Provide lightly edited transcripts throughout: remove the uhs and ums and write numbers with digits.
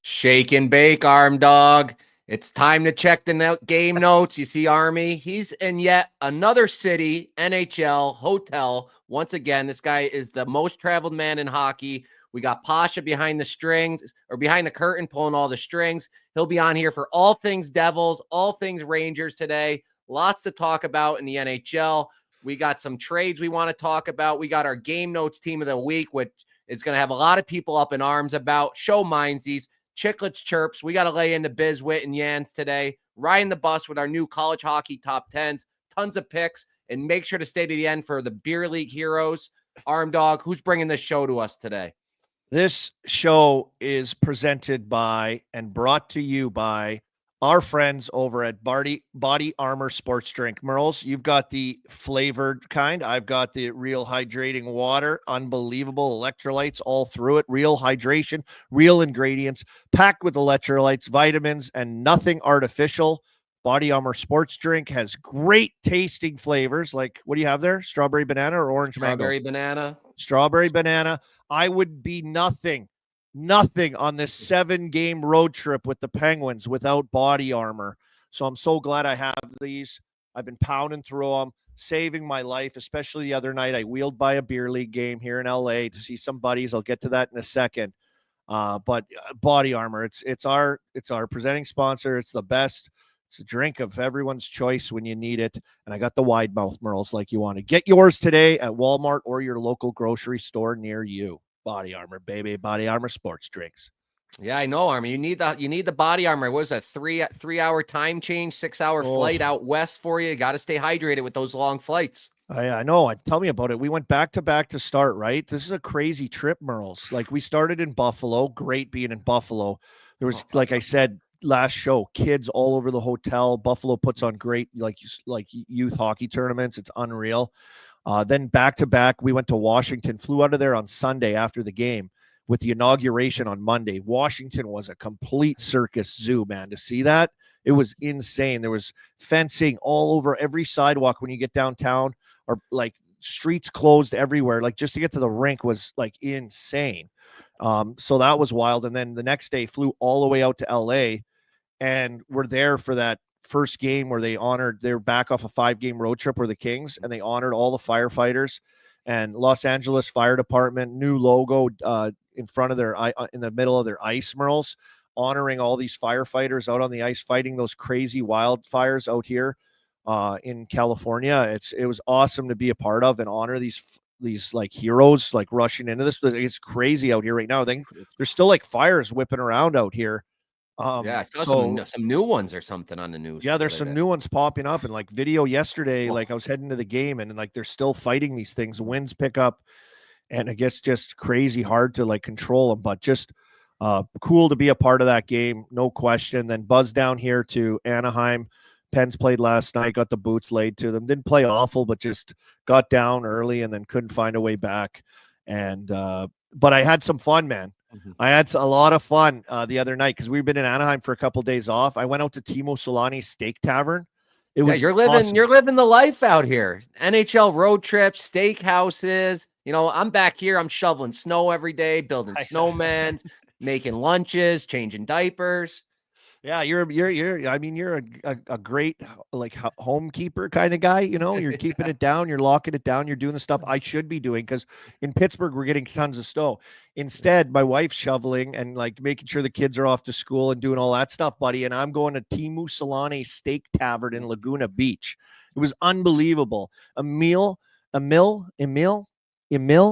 Shake and bake, Arm Dog. It's time to check the game notes. You see Army, he's in yet another city, NHL, hotel. Once again, this guy is the most traveled man in hockey. We got Pasha behind the strings or behind the curtain pulling all the strings. He'll be on here for all things Devils, all things Rangers today. Lots to talk about in the NHL. We got some trades we want to talk about. We got our game notes team of the week, which is going to have a lot of people up in arms about. Show Minzees. Chicklets, chirps. We got to lay into Bizwit and Yans today. Riding the bus with our new college hockey top 10s. Tons of picks. And make sure to stay to the end for the Beer League heroes. Arm Dog, who's bringing this show to us today? This show is presented by and brought to you by our friends over at Body Armor Sports Drink. Merles, you've got the flavored kind. I've got the real hydrating water. Unbelievable electrolytes all through it. Real hydration, real ingredients, packed with electrolytes, vitamins, and nothing artificial. Body Armor Sports Drink has great tasting flavors. Like, what do you have there? Strawberry banana or orange mango? Strawberry banana. Strawberry banana. I would be nothing on this 7-game road trip with the Penguins without Body Armor. So I'm so glad I have these. I've been pounding through them, saving my life, especially the other night. I wheeled by a beer league game here in LA to see some buddies. I'll get to that in a second. But Body Armor, it's our presenting sponsor. It's the best. It's a drink of everyone's choice when you need it. And I got the wide mouth Merles like you want to. Get yours today at Walmart or your local grocery store near you. Body Armor, baby. Body Armor Sports Drinks. Yeah, I know, Army. You need the Body Armor. What was a 3-hour time change, 6-hour flight out west for you? You got to stay hydrated with those long flights. I know. Tell me about it. We went back to back to start, right? This is a crazy trip, Merles. Like, we started in Buffalo. Great being in Buffalo. There was, like I said, last show, kids all over the hotel. Buffalo puts on great, like youth hockey tournaments. It's unreal. Then back to back, we went to Washington, flew out of there on Sunday after the game with the inauguration on Monday. Washington was a complete circus zoo, man. To see that, it was insane. There was fencing all over every sidewalk when you get downtown, or like streets closed everywhere. Like, just to get to the rink was like insane. So that was wild. And then the next day flew all the way out to LA, and we're there for that first game where they were back off a 5-game road trip where the Kings, and they honored all the firefighters. And Los Angeles Fire Department, new logo in front of their in the middle of their ice, Merles, honoring all these firefighters out on the ice fighting those crazy wildfires out here in California. It was awesome to be a part of and honor these like heroes, like rushing into this. It's crazy out here right now. I think there's still like fires whipping around out here. Yeah, I saw some new ones or something on the news. Yeah, there's some new ones popping up, and like video yesterday, like I was heading to the game, and like they're still fighting these things. Winds pick up, and it gets just crazy hard to like control them. But just cool to be a part of that game, no question. Then buzz down here to Anaheim. Pens played last night, got the boots laid to them. Didn't play awful, but just got down early and then couldn't find a way back. And but I had some fun, man. I had a lot of fun the other night because we've been in Anaheim for a couple of days off. I went out to Teemu Selanne Steak Tavern. It was you're awesome. living the life out here. NHL road trips, steak houses. You know, I'm back here. I'm shoveling snow every day, building snowmen, making lunches, changing diapers. Yeah, you're a great like homekeeper kind of guy. You know, you're keeping it down, you're locking it down, you're doing the stuff I should be doing, because in Pittsburgh we're getting tons of snow. Instead, my wife's shoveling and like making sure the kids are off to school and doing all that stuff, buddy. And I'm going to Teemu Selanne Steak Tavern in Laguna Beach. It was unbelievable. Emil Selanne. Emil.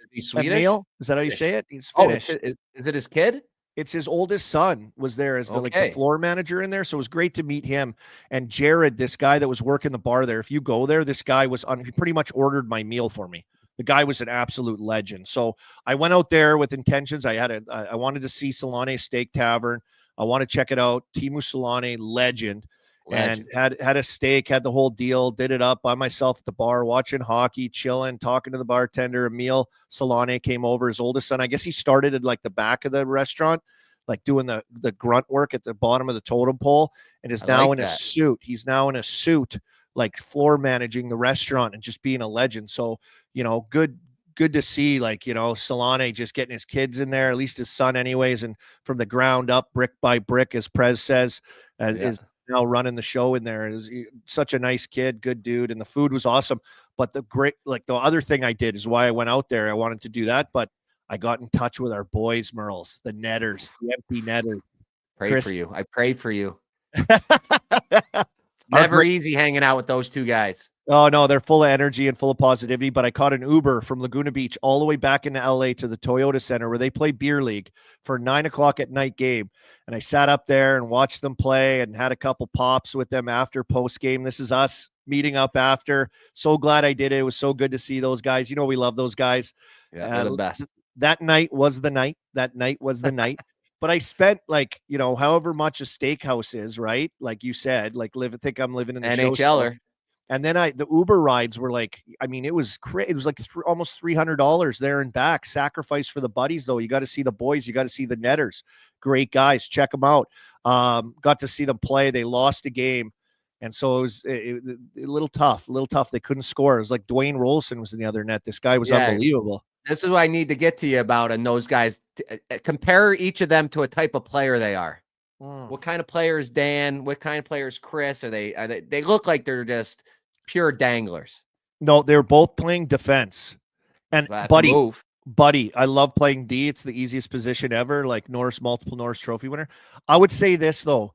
Is he Swedish? Emil? Is that how you say it? He's Finnish. Is it his kid? It's his oldest son was there as the floor manager in there. So it was great to meet him. And Jared, this guy that was working the bar there, if you go there, this guy he pretty much ordered my meal for me. The guy was an absolute legend. So I went out there with intentions. I wanted to see Selanne Steak Tavern. I want to check it out. Teemu Selanne, legend. And had a steak, had the whole deal, did it up by myself at the bar, watching hockey, chilling, talking to the bartender. Emil Selanne came over, his oldest son. I guess he started at like the back of the restaurant, like doing the grunt work at the bottom of the totem pole, and is now in a suit. He's now in a suit, like floor managing the restaurant and just being a legend. So, you know, good good to see, like, Selanne just getting his kids in there, at least his son anyways, and from the ground up, brick by brick, as Prez says, is now running the show in there. Is such a nice kid, good dude, and the food was awesome. But the other thing I did is why I went out there. I wanted to do that, but I got in touch with our boys, Merles, the netters, the empty netters. Pray for you. I prayed for you. Never easy hanging out with those two guys. Oh, no, they're full of energy and full of positivity. But I caught an Uber from Laguna Beach all the way back into LA to the Toyota Center where they play beer league for a 9:00 at night game. And I sat up there and watched them play and had a couple pops with them after post game. This is us meeting up after. So glad I did it. It was so good to see those guys. We love those guys. Yeah, they're the best. That night was the night. That night was the night. But I spent however much a steakhouse is, right? Like you said, think I'm living in the NHLer. And then the Uber rides were it was almost $300 there and back. Sacrifice for the buddies, though. You got to see the boys. You got to see the netters. Great guys. Check them out. Got to see them play. They lost a game. And so it was a little tough. They couldn't score. It was like Dwayne Rolson was in the other net. This guy was unbelievable. This is what I need to get to you about. And those guys, compare each of them to a type of player they are. What kind of player is Dan? What kind of player is Chris? They look like they're just pure danglers. No, they're both playing defense. And buddy, I love playing D. It's the easiest position ever, like multiple Norris Trophy winner. I would say this, though.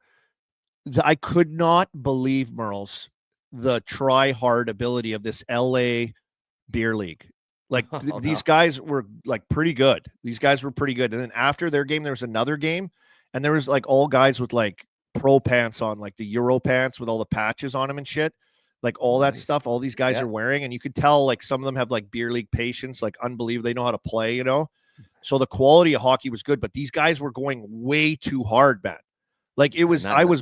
I could not believe, Merles, the try-hard ability of this LA beer league. These guys were pretty good. These guys were pretty good. And then after their game, there was another game. And there was all guys with pro pants on, the Euro pants with all the patches on them and shit. All that stuff, all these guys are wearing. And you could tell some of them have beer league patience, unbelievable. They know how to play, So the quality of hockey was good, but these guys were going way too hard, man. I was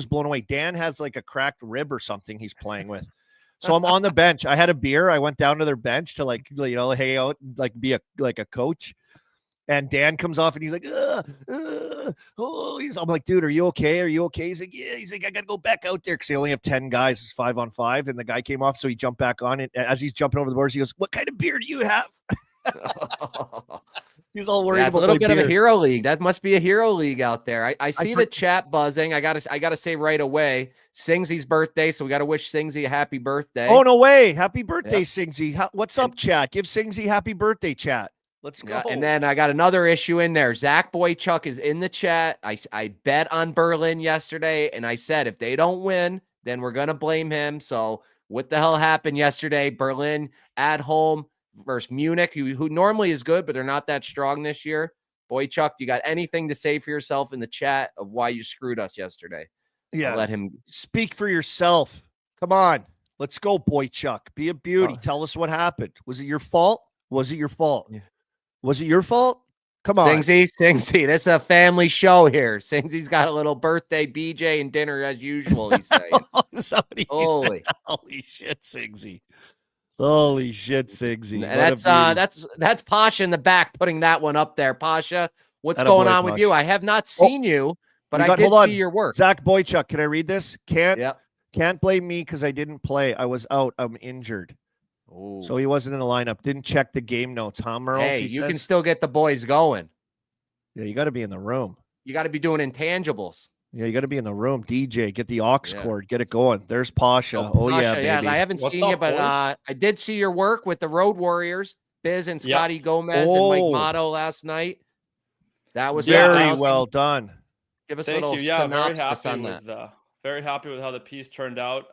blown away. Dan has a cracked rib or something he's playing with. So I'm on the bench. I had a beer. I went down to their bench to hang out, be a coach. And Dan comes off and he's like, I'm like, dude, are you okay? Are you okay? He's like, yeah. He's like, I got to go back out there because they only have 10 guys, 5-on-5. And the guy came off. So he jumped back on it. As he's jumping over the boards, he goes, what kind of beer do you have? He's all worried about a little bit beer. Of a hero league. That must be a hero league out there. I see the chat buzzing. I gotta say right away, Singsy's birthday. So we got to wish Singsy a happy birthday. Oh, no way. Happy birthday, Singsy. What's up, chat? Give Singsy happy birthday, chat. Let's go. And then I got another issue in there. Zach Boychuk is in the chat. I bet on Berlin yesterday, and I said if they don't win, then we're going to blame him. So what the hell happened yesterday? Berlin at home versus Munich, who normally is good, but they're not that strong this year. Boychuk, you got anything to say for yourself in the chat of why you screwed us yesterday? Yeah. I'll let him speak for yourself. Come on. Let's go, Boychuk. Be a beauty. Tell us what happened. Was it your fault? Was it your fault? Yeah. Was it your fault? Come on. Singsy. This is a family show here. Singsy's got a little birthday BJ and dinner as usual, he's saying. Holy shit, Singsy. Holy shit, Singsy. That's Pasha in the back putting that one up there. Pasha, what's going on with you? I have not seen you, but I did see your work. Zach Boychuk, can I read this? Can't blame me because I didn't play. I was out. I'm injured. Ooh. So he wasn't in the lineup. Didn't check the game notes, huh, Merles? Hey, you can still get the boys going. Yeah, you got to be in the room. You got to be doing intangibles. Yeah, you got to be in the room. DJ, get the aux cord, get it going. There's Pasha. Pasha, yeah, baby. I haven't seen you, but I did see your work with the Road Warriors, Biz and Scotty Gomez and Mike Motto last night. That was very well done. Give us a little synopsis on that. Very happy with how the piece turned out.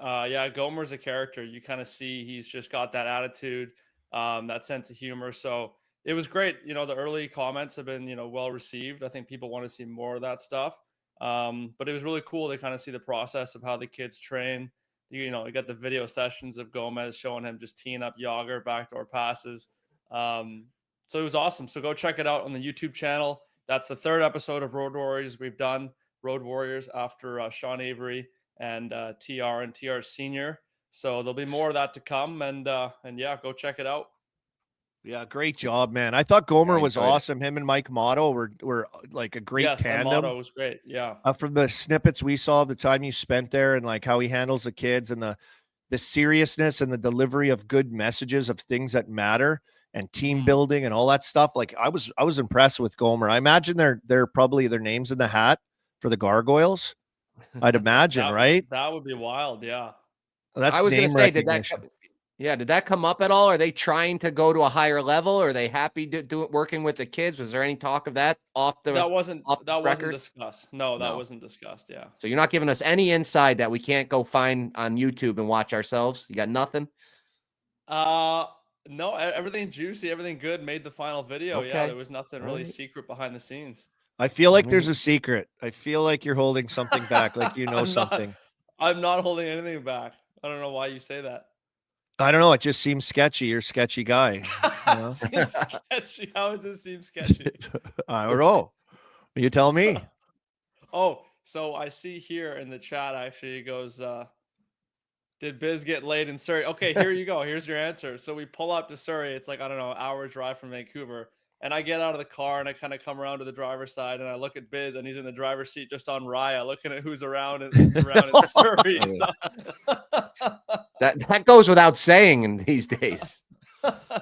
Gomer's a character. You kind of see he's just got that attitude, that sense of humor. So it was great. The early comments have been, well received. I think people want to see more of that stuff. But it was really cool to kind of see the process of how the kids train. You got the video sessions of Gomez showing him just teeing up Yager backdoor passes. So it was awesome. So go check it out on the YouTube channel. That's the third episode of Road Warriors we've done. Road Warriors after Sean Avery and TR and TR Senior. So there'll be more of that to come. And go check it out. Yeah, great job, man. I thought Gomer was awesome. Him and Mike Motto were like a great tandem. Motto was great. Yeah. From the snippets we saw of the time you spent there and like how he handles the kids and the seriousness and the delivery of good messages of things that matter. and team building and all that stuff. Like I was impressed with Gomer. I imagine they're probably their names in the hat for the Gargoyles. I'd imagine, right? That would be wild. Yeah. That's I was going name to say, recognition. did that come up at all? Are they trying to go to a higher level? Are they happy working with the kids? Was there any talk of that That wasn't record? discussed. No, that wasn't discussed. Yeah. So you're not giving us any insight that we can't go find on YouTube and watch ourselves. You got nothing? No, everything juicy, everything good made the final video. Okay. Yeah, there was nothing really secret behind the scenes. I feel like there's a secret. I feel like you're holding something back, like you know something. I'm not holding anything back. I don't know why you say that. I don't know. It just seems sketchy. You're a sketchy guy. You know? Seems sketchy. How does this seem sketchy? I don't know. You tell me. Oh, so I see here in the chat, actually, it goes, did Biz get laid in Surrey? Okay, here you go. Here's your answer. So we pull up to Surrey. It's like, I don't know, an hour drive from Vancouver. And I get out of the car and I kind of come around to the driver's side and I look at Biz and he's in the driver's seat just on Raya, looking at who's around in Surrey. That goes without saying in these days.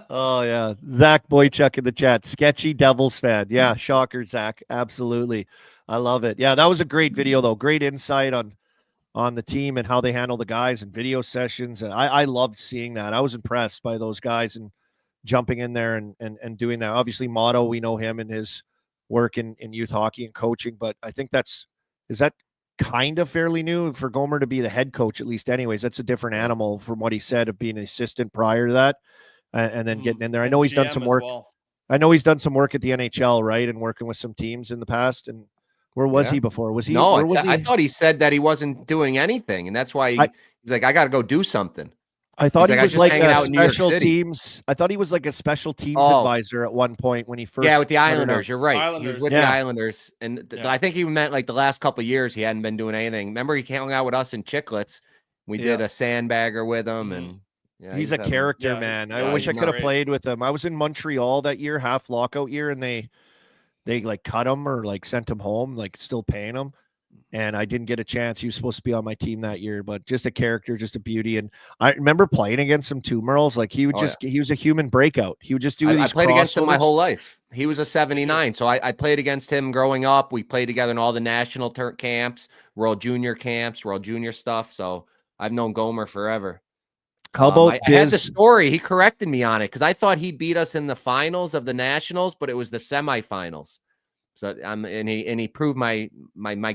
Oh yeah, Zach Boychuk in the chat. Sketchy Devils fan. Yeah, shocker, Zach. Absolutely, I love it. Yeah, that was a great video though. Great insight on the team and how they handle the guys and video sessions. And I loved seeing that. I was impressed by those guys and jumping in there and doing that. Obviously, Motto, we know him and his work in youth hockey and coaching, but I think is that kind of fairly new for Gomer to be the head coach, at least anyways. That's a different animal from what he said of being an assistant prior to that and then getting in there. I know he's done some work. Well. I know he's done some work at the NHL, right? And working with some teams in the past. And where was he before? Was he? No, I thought he said that he wasn't doing anything. And that's why he's like, I got to go do something. I thought he was like a special teams. I thought he was like a special teams advisor at one point when he first. Yeah, with the Islanders. You're right. He was with the Islanders, and I think he meant like the last couple of years he hadn't been doing anything. Remember, he hung out with us in Chicklets. We did a sandbagger with him, and he's a character, man. I wish I could have played with him. I was in Montreal that year, half lockout year, and they like cut him or like sent him home, like still paying him. And I didn't get a chance. He was supposed to be on my team that year, but just a character, just a beauty. And I remember playing against him too, Merles. Like he would he was a human breakout. He would just do these. I played against him my whole life. He was a 79. So I played against him growing up. We played together in all the national camps, World Junior camps, World Junior stuff. So I've known Gomer forever. How about I had the story. He corrected me on it because I thought he beat us in the finals of the nationals, but it was the semifinals. So and he proved my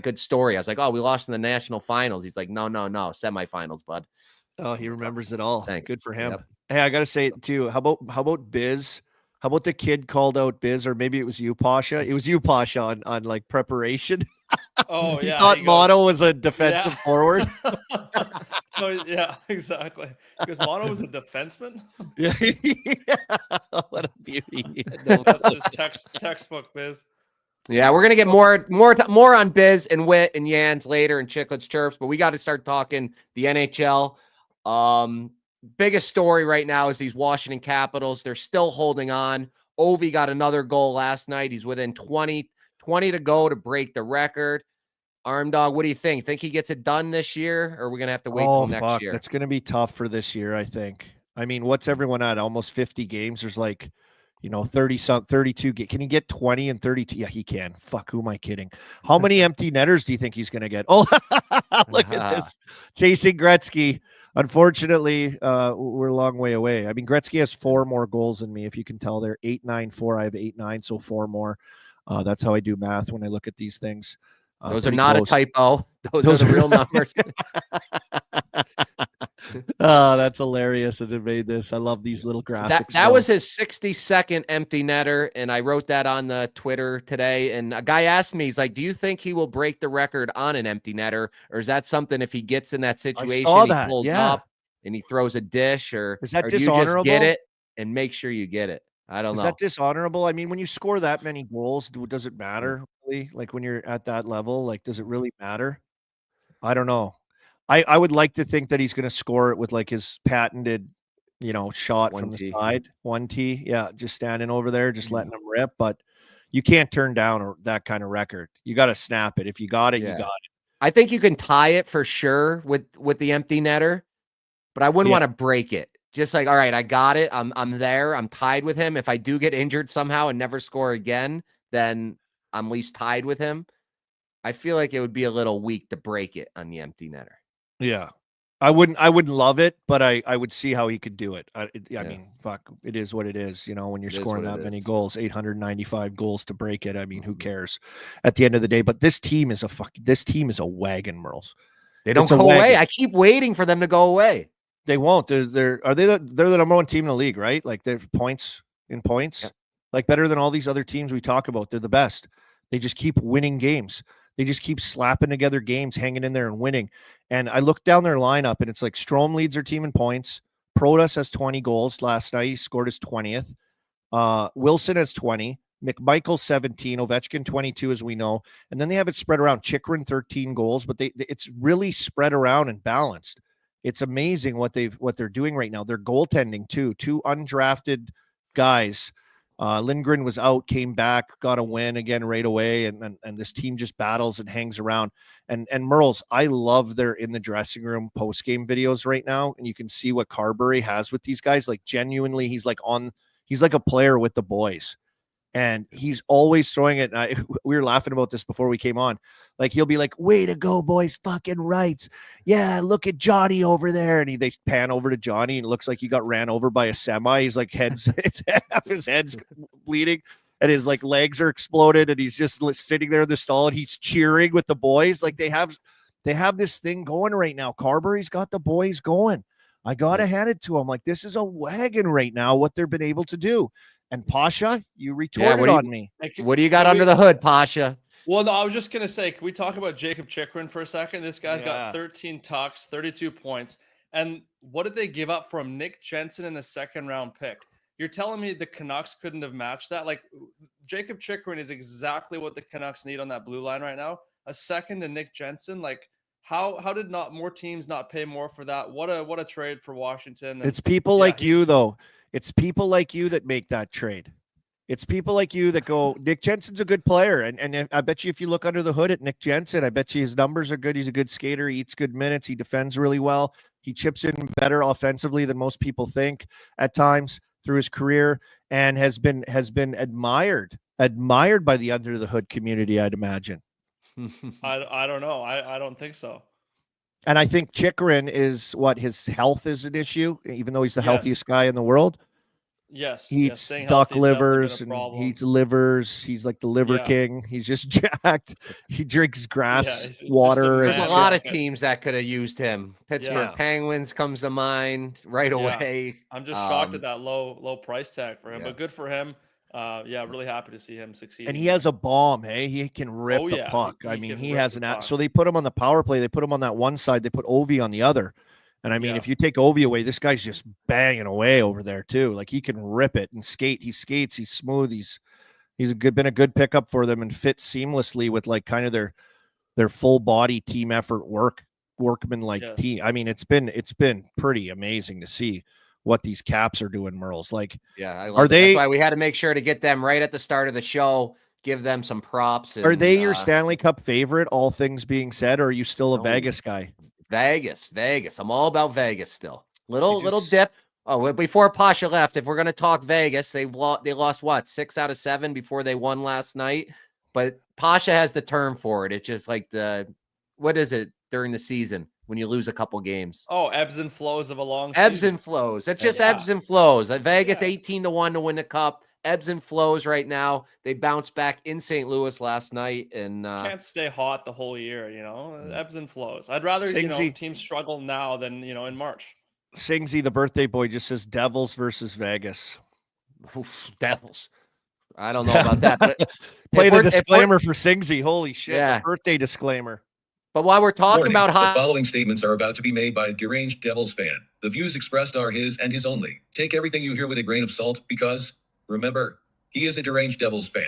good story. I was like, oh, we lost in the national finals. He's like, no, semifinals, bud. Oh, he remembers it all. Thanks. Good for him. Yep. Hey, I gotta say too. How about Biz? How about the kid called out Biz, or maybe it was you, Pasha? It was you, Pasha, on like preparation. Oh he yeah. Thought Motto was a defensive forward. Oh yeah, exactly. Because Motto was a defenseman. Yeah. What a beauty. That's just textbook Biz. Yeah, we're gonna get more on Biz and Wit and Yans later and Chicklets chirps, but we got to start talking the NHL. Biggest story right now is these Washington Capitals. They're still holding on. Ovi got another goal last night. He's within 20 to go to break the record. Arm Dog, what do you think? Think he gets it done this year, or are we gonna have to wait till next year? That's gonna be tough for this year, I think. I mean, what's everyone at? Almost 50 games. There's like 32. Can he get 20 and 32? Yeah, he can. Fuck, who am I kidding? How many empty netters do you think he's going to get? Oh, look at this. Chasing Gretzky. Unfortunately, we're a long way away. I mean, Gretzky has 4 more goals than me, if you can tell there. 8-9-4. I have 8-9, so 4 more. That's how I do math when I look at these things. Those are not close. A typo. Those are the real numbers. Oh, that's hilarious that it made this. I love these little graphics. That was his 62nd empty netter, and I wrote that on the Twitter today. And a guy asked me, he's like, do you think he will break the record on an empty netter, or is that something if he gets in that situation, he pulls up and he throws a dish, or is that dishonorable? You just get it and make sure you get it? I don't know. Is that dishonorable? I mean, when you score that many goals, does it matter? Really? Like when you're at that level, like, does it really matter? I don't know. I would like to think that he's going to score it with like his patented, shot from the side, 1T. Yeah, just standing over there, just letting him rip. But you can't turn down that kind of record. You got to snap it. If you got it, you got it. I think you can tie it for sure with the empty netter, but I wouldn't want to break it just like, all right, I got it. I'm there. I'm tied with him. If I do get injured somehow and never score again, then I'm at least tied with him. I feel like it would be a little weak to break it on the empty netter. Yeah. I wouldn't love it, but I would see how he could do it. I mean, fuck, it is what it is. You know, when you're scoring that many goals, 895 goals to break it. I mean, who cares at the end of the day? But this team is a wagon, Merles. They don't go away. I keep waiting for them to go away. They won't. They're the number one team in the league, right? Like they're points, yeah. like better than all these other teams we talk about. They're the best. They just keep winning games. They just keep slapping together games, hanging in there and winning. And I looked down their lineup, and it's like Strome leads their team in points. Protas has 20 goals last night. He scored his 20th. Wilson has 20. McMichael 17. Ovechkin 22, as we know. And then they have it spread around. Chychrun 13 goals, but it's really spread around and balanced. It's amazing what they're doing right now. They're goaltending too. 2 undrafted guys. Lindgren was out, came back, got a win again right away, and this team just battles and hangs around. And Merles, I love their in the dressing room post game videos right now, and you can see what Carberry has with these guys. Like genuinely, he's like a player with the boys. And he's always throwing it. We were laughing about this before we came on. Like, he'll be like, way to go, boys. Fucking rights. Yeah, look at Johnny over there. And they pan over to Johnny, and it looks like he got ran over by a semi. He's like, half his head's bleeding, and his like legs are exploded, and he's just sitting there in the stall, and he's cheering with the boys. Like, they have this thing going right now. Carberry's got the boys going. I got to hand it to him. Like, this is a wagon right now, what they've been able to do. And Pasha, you retorted on me. What do you got under the hood, Pasha? Well, no, I was just going to say, can we talk about Jacob Chychrun for a second? This guy's got 13 tucks, 32 points. And what did they give up from Nick Jensen in a second-round pick? You're telling me the Canucks couldn't have matched that? Like, Jacob Chychrun is exactly what the Canucks need on that blue line right now. A second to Nick Jensen. Like, how did not more teams not pay more for that? What a trade for Washington. And, it's people like you, though. It's people like you that make that trade. It's people like you that go, Nick Jensen's a good player. And I bet you if you look under the hood at Nick Jensen, I bet you his numbers are good. He's a good skater. He eats good minutes. He defends really well. He chips in better offensively than most people think at times through his career, and has been admired by the under the hood community, I'd imagine. I don't know. I don't think so. And I think Chychrun is his health is an issue, even though he's the healthiest guy in the world. Yes. He eats duck livers and he eats livers. He's like the liver king. He's just jacked. He drinks grass, water. There's a lot of teams that could have used him. Pittsburgh Penguins comes to mind right away. I'm just shocked at that low price tag for him, but good for him. Really happy to see him succeed. And he has a bomb, hey? He can rip the puck. He has an so they put him on the power play. They put him on that one side. They put Ovi on the other. And I mean, if you take Ovi away, this guy's just banging away over there too. Like, he can rip it and skate. He skates. He's smooth. He's been a good pickup for them and fits seamlessly with like kind of their full body team effort workman team. I mean, it's been pretty amazing to see what these Caps are doing, Merles. Like, I love that's why we had to make sure to get them right at the start of the show, give them some props. And, are they your Stanley Cup favorite, all things being said, or are you still a Vegas guy? Vegas. I'm all about Vegas still. Little dip. Oh, before Pasha left, if we're going to talk Vegas, they lost what, 6 out of 7 before they won last night. But Pasha has the term for it. It's just like what is it during the season when you lose a couple games? Oh, ebbs and flows of a long season. Ebbs and flows. It's just ebbs and flows. Vegas 18-1 to win the cup. Ebbs and flows right now. They bounced back in St. Louis last night, and can't stay hot the whole year, ebbs and flows. I'd rather teams struggle now than in March. Singsy, the birthday boy, just says Devils versus Vegas. Oof, Devils. I don't know about that. But play the disclaimer for Singsy. Holy shit! Yeah. The birthday disclaimer. But while we're talking about the following statements are about to be made by a deranged Devils fan. The views expressed are his and his only. Take everything you hear with a grain of salt, because remember, he is a deranged Devils fan.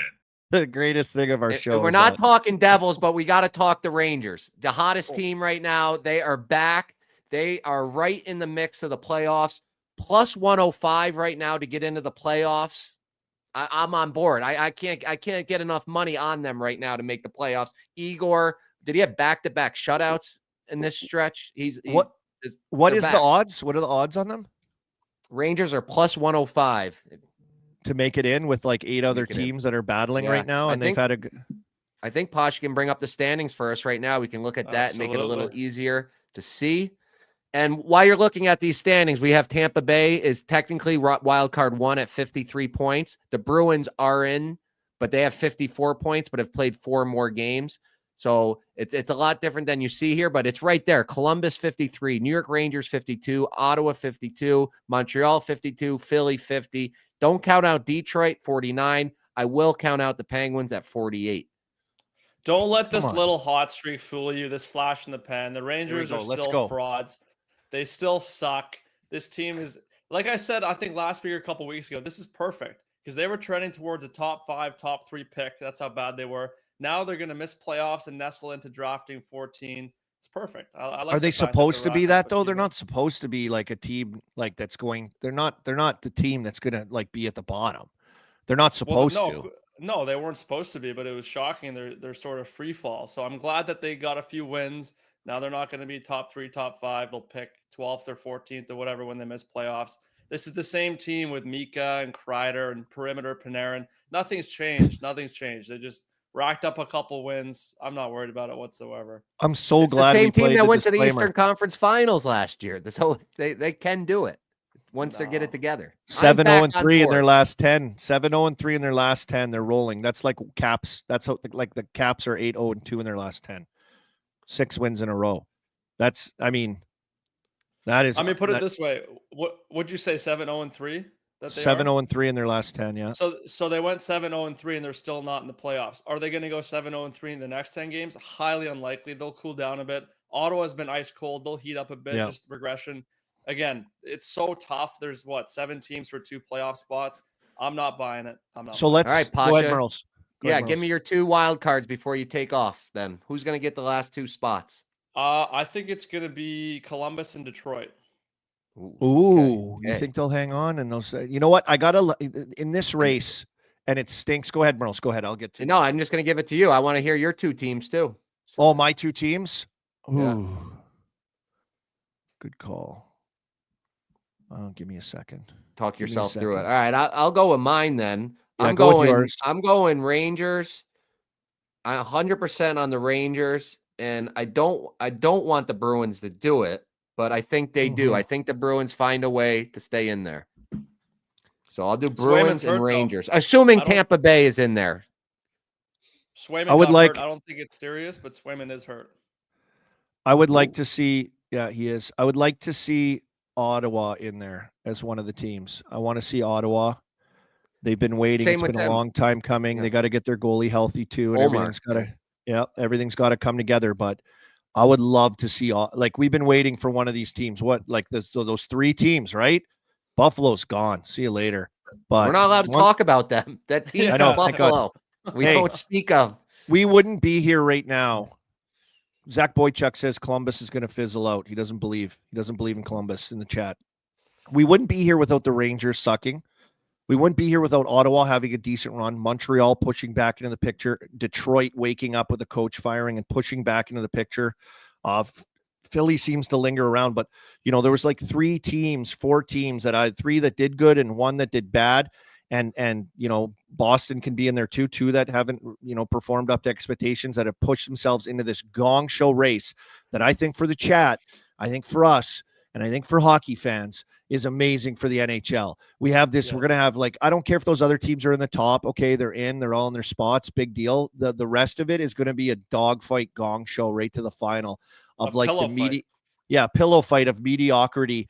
The greatest thing of our show. We're not talking Devils, but we got to talk the Rangers. The hottest team right now. They are back. They are right in the mix of the playoffs. Plus 105 right now to get into the playoffs. I'm on board. I can't get enough money on them right now to make the playoffs. Igor, did he have back-to-back shutouts in this stretch? What is the odds? What are the odds on them? Rangers are plus 105. to make it in with like 8 other Make it in. teams that are battling Yeah, right now, I and they've think- had a. I think Posh can bring up the standings for us right now. We can look at that and make it a little Absolutely. easier to see. And while you're looking at these standings, we have Tampa Bay is technically wild card 1 at 53 points. The Bruins are in, but they have 54 points, but have played 4 more games. So it's a lot different than you see here, but it's right there. Columbus 53, New York Rangers 52, Ottawa 52, Montreal 52, Philly 50. Don't count out Detroit 49. I will count out the Penguins at 48. Don't let this Come on. little hot streak fool you. This flash in the pan. The Rangers go. are Let's still go. frauds. They still suck. This team is, like I said, I think last week or a couple weeks ago, this is perfect because they were trending towards a top 5, top 3 pick. That's how bad they were. Now they're going to miss playoffs and nestle into drafting 14. It's perfect. I like Are they the fact supposed to they're be racking that up though? They're achievement. not supposed to be like a team like that's going. They're not the team that's gonna like be at the bottom. They're not Well, supposed to. no, they weren't supposed to be, but it was shocking. They're sort of free fall. So I'm glad that they got a few wins. Now they're not going to be top 3, top 5. They'll pick 12th or 14th or whatever when they miss playoffs. This is the same team with Mika and Kreider and perimeter Panarin. Nothing's changed. Nothing's changed. They just racked up a couple wins. I'm not worried about it whatsoever. I'm so It's the glad same we team played that the went to the disclaimer. Eastern Conference Finals last year. So they can do it once they get it No. together. 7-0-3 in their board. last 10. 7-0-3 in their last 10. They're rolling. That's like Caps. That's how like the Caps are 8-0-2 in their last 10. 6 wins in a row. That's that is. I mean, put it this way. What would you say? 7-0-3. That they are? 7-0-3 in their last 10. Yeah. So they went 7-0-3 and they're still not in the playoffs. Are they going to go 7-0-3 in the next 10 games? Highly unlikely. They'll cool down a bit. Ottawa's been ice cold. They'll heat up a bit. Yeah. Just regression. Again, it's so tough. There's 7 teams for 2 playoff spots. I'm not buying it. So let's All right, go ahead, Pasha. Merles. Go Yeah, ahead, give me Merles. your 2 wild cards before you take off. Then who's going to get the last 2 spots? I think it's going to be Columbus and Detroit. Ooh, you okay. think they'll hang on? And they'll say, you know what? I got to in this race, and it stinks. Go ahead, Merles. Go ahead. I'll get to No, I'm just going to give it to you. I want to hear your 2 teams too. Oh, my 2 teams? Yeah. Ooh. Good call. Oh, give me a second. Talk Give me a yourself through it. second. All right, I'll go with mine then. Yeah, go with yours. I'm going Rangers. I'm 100% on the Rangers, and I don't want the Bruins to do it, but I think they do. I think the Bruins find a way to stay in there. So I'll do Bruins and Rangers, assuming Tampa Bay is in there. Swayman I would got like- hurt. I don't think it's serious, but Swayman is hurt. I would like to see, yeah, he is. I would like to see Ottawa in there as one of the teams. I want to see Ottawa. They've been waiting. Same It's with been a them. long time coming. Yeah. They got to get their goalie healthy too, and Omar. everything's got to come together. But I would love to see, like, we've been waiting for one of these teams. What, like those 3 teams, right? Buffalo's gone. See you later. But We're not allowed to talk about them. That team I know, from thank God. Buffalo. We Hey. don't speak of. We wouldn't be here right now. Zach Boychuk says Columbus is going to fizzle out. He doesn't believe in Columbus in the chat. We wouldn't be here without the Rangers sucking. We wouldn't be here without Ottawa having a decent run, Montreal pushing back into the picture, Detroit waking up with the coach firing and pushing back into the picture. Philly seems to linger around, but there was like 4 teams that I had 3 that did good and 1 that did bad. And Boston can be in there too, 2 that haven't, performed up to expectations, that have pushed themselves into this gong show race that I think for the chat, I think for us, and I think for hockey fans is amazing for the NHL. We have this, we're going to have I don't care if those other teams are in the top. Okay. They're all in their spots. Big deal. The rest of it is going to be a dogfight gong show right to the final of pillow fight of mediocrity.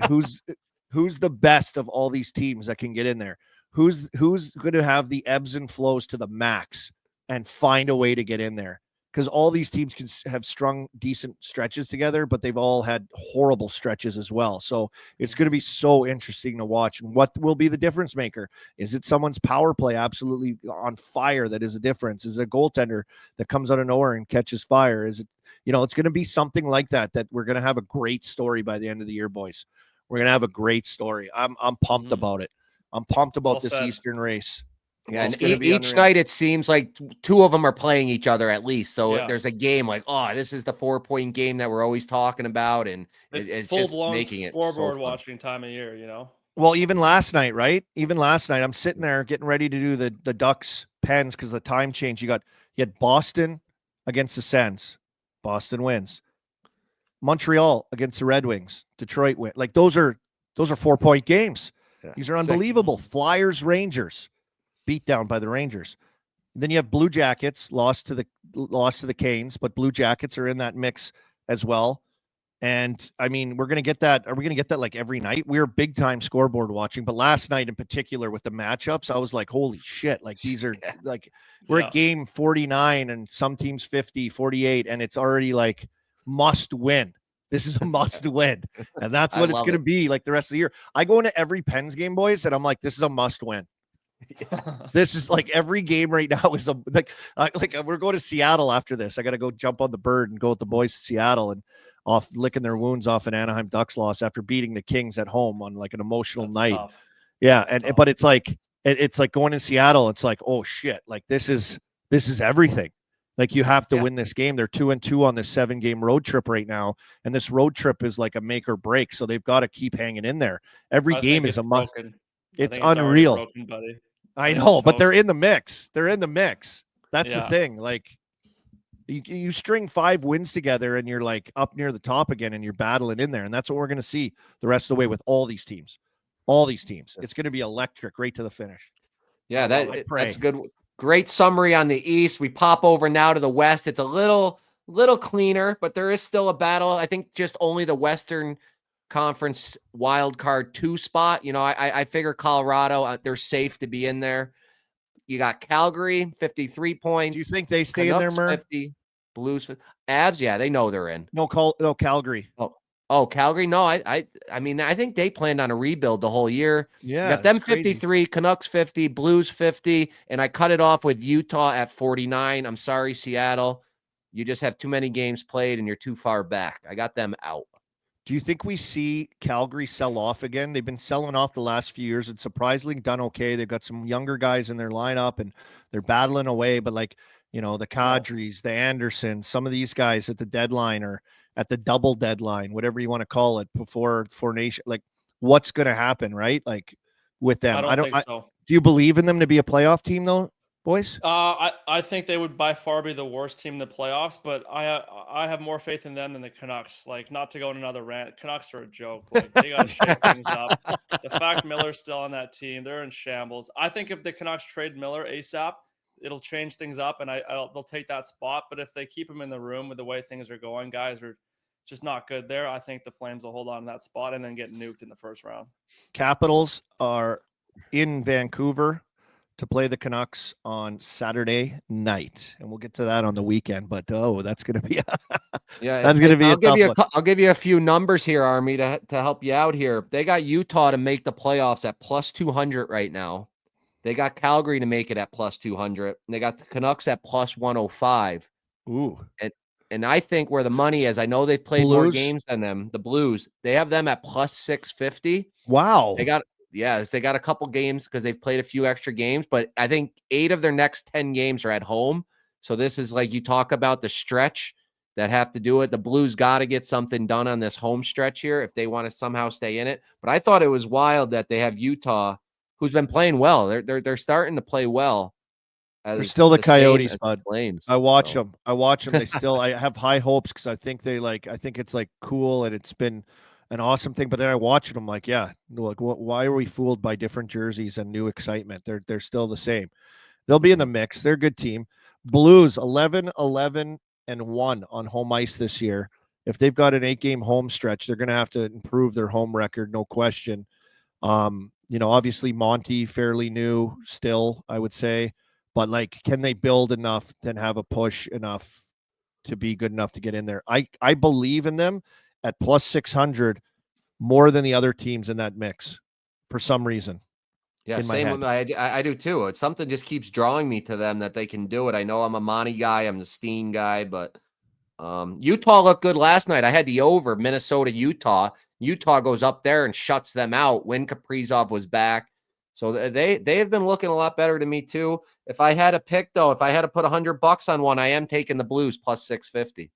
Who's the best of all these teams that can get in there? Who's going to have the ebbs and flows to the max and find a way to get in there? Because all these teams can have strung decent stretches together, but they've all had horrible stretches as well. So it's going to be so interesting to watch. And what will be the difference maker? Is it someone's power play absolutely on fire that is a difference? Is it a goaltender that comes out of nowhere and catches fire? Is it, it's going to be something like that we're going to have a great story by the end of the year, boys. We're going to have a great story. I'm pumped about it. I'm pumped about this Eastern race. Yeah, and each night it seems like 2 of them are playing each other at least. So there's a game like, this is the 4-point game that we're always talking about, and it's full just blown making it scoreboard so fun. watching time of year. Well, even last night, right? Even last night, I'm sitting there getting ready to do the Ducks Pens because the time change. You had Boston against the Sens. Boston wins. Montreal against the Red Wings. Detroit win. Like those are 4-point games. Yeah. These are Sick. unbelievable. Flyers, Rangers, beat down by the Rangers. Then you have Blue Jackets lost to the Canes, but Blue Jackets are in that mix as well. And I mean, we're going to get that. Are we going to get that like every night? We're big time scoreboard watching, but last night in particular with the matchups, I was like, holy shit. Like these are like, we're at game 49 and some teams 50, 48, and it's already like must win. This is a must win. And that's what it's going to be like the rest of the year. I go into every Pens game, boys, and I'm like, this is a must win. This is like every game right now is like we're going to Seattle after this. I got to go jump on the bird and go with the boys to Seattle and off licking their wounds off an Anaheim Ducks loss after beating the Kings at home on like an emotional night. Tough. Yeah. But it's like going in Seattle. It's like, oh shit. Like this is everything. Like you have to win this game. They're 2-2 on this 7-game road trip right now. And this road trip is like a make or break. So they've got to keep hanging in there. Every game is a must. It's unreal. Broken, buddy. I know, but they're in the mix. They're in the mix. That's the thing. Like you string 5 wins together and you're like up near the top again and you're battling in there. And that's what we're going to see the rest of the way with all these teams. It's going to be electric right to the finish. Yeah, that's good. Great summary on the East. We pop over now to the West. It's a little cleaner, but there is still a battle. I think just only the Western Conference wild card 2 spot. You know, I figure Colorado, they're safe to be in there. You got Calgary, 53 points. Do you think they stay Canucks, in there, Mer? 50. Blues, Avs, yeah, they know they're in. No, Calgary. Oh, Calgary. No, I mean, I think they planned on a rebuild the whole year. Yeah, you got them 53, Canucks 50, Blues 50, and I cut it off with Utah at 49. I'm sorry, Seattle. You just have too many games played and you're too far back. I got them out. Do you think we see Calgary sell off again? They've been selling off the last few years and surprisingly done okay. They've got some younger guys in their lineup and they're battling away. But like, you know, the Kadris, the Andersons, some of these guys at the deadline or at the double deadline, whatever you want to call it, before nation, like what's going to happen, right? Like with them, I don't think so. Do you believe in them to be a playoff team though, boys? I think they would by far be the worst team in the playoffs, but I have more faith in them than the Canucks. Like, not to go on another rant, Canucks are a joke. Like, they got to shake things up. The fact Miller's still on that team, they're in shambles. I think if the Canucks trade Miller ASAP, it'll change things up, and they'll take that spot. But if they keep him in the room with the way things are going, guys are just not good there. I think the Flames will hold on to that spot and then get nuked in the first round. Capitals are in Vancouver to play the Canucks on Saturday night, and we'll get to that on the weekend. But that's going to be that's going to be I'll give you a few numbers here, Army, to help you out here. They got Utah to make the playoffs at plus 200 right now. They got Calgary to make it at plus 200. And they got the Canucks at plus 105. Ooh, and I think where the money is, I know they've played more games than them. The Blues, they have them at plus 650. Wow, they got a couple games because they've played a few extra games, but I think 8 of their next 10 games are at home. So this is like you talk about the stretch that have to do it. The Blues got to get something done on this home stretch here if they want to somehow stay in it. But I thought it was wild that they have Utah, who's been playing well. They're starting to play well. They're still the Coyotes, bud. Flames. I watch them. They still. I have high hopes because I think it's like cool and it's been an awesome thing. But then I watch them like, why are we fooled by different jerseys and new excitement? They're still the same. They'll be in the mix. They're a good team. Blues 11-11-1 on home ice this year. If they've got an 8-game home stretch, they're going to have to improve their home record, no question. Obviously Monty fairly new still, I would say, but like, can they build enough and have a push enough to be good enough to get in there? I believe in them at plus 600 more than the other teams in that mix for some reason. Yeah, same with me. I do too. It's something just keeps drawing me to them that they can do it. I know I'm a Monty guy, I'm the Steen guy, but Utah looked good last night. I had the over Minnesota, Utah. Utah goes up there and shuts them out when Kaprizov was back. So they have been looking a lot better to me too. If I had a pick though, if I had to put $100 on one, I am taking the Blues plus 650.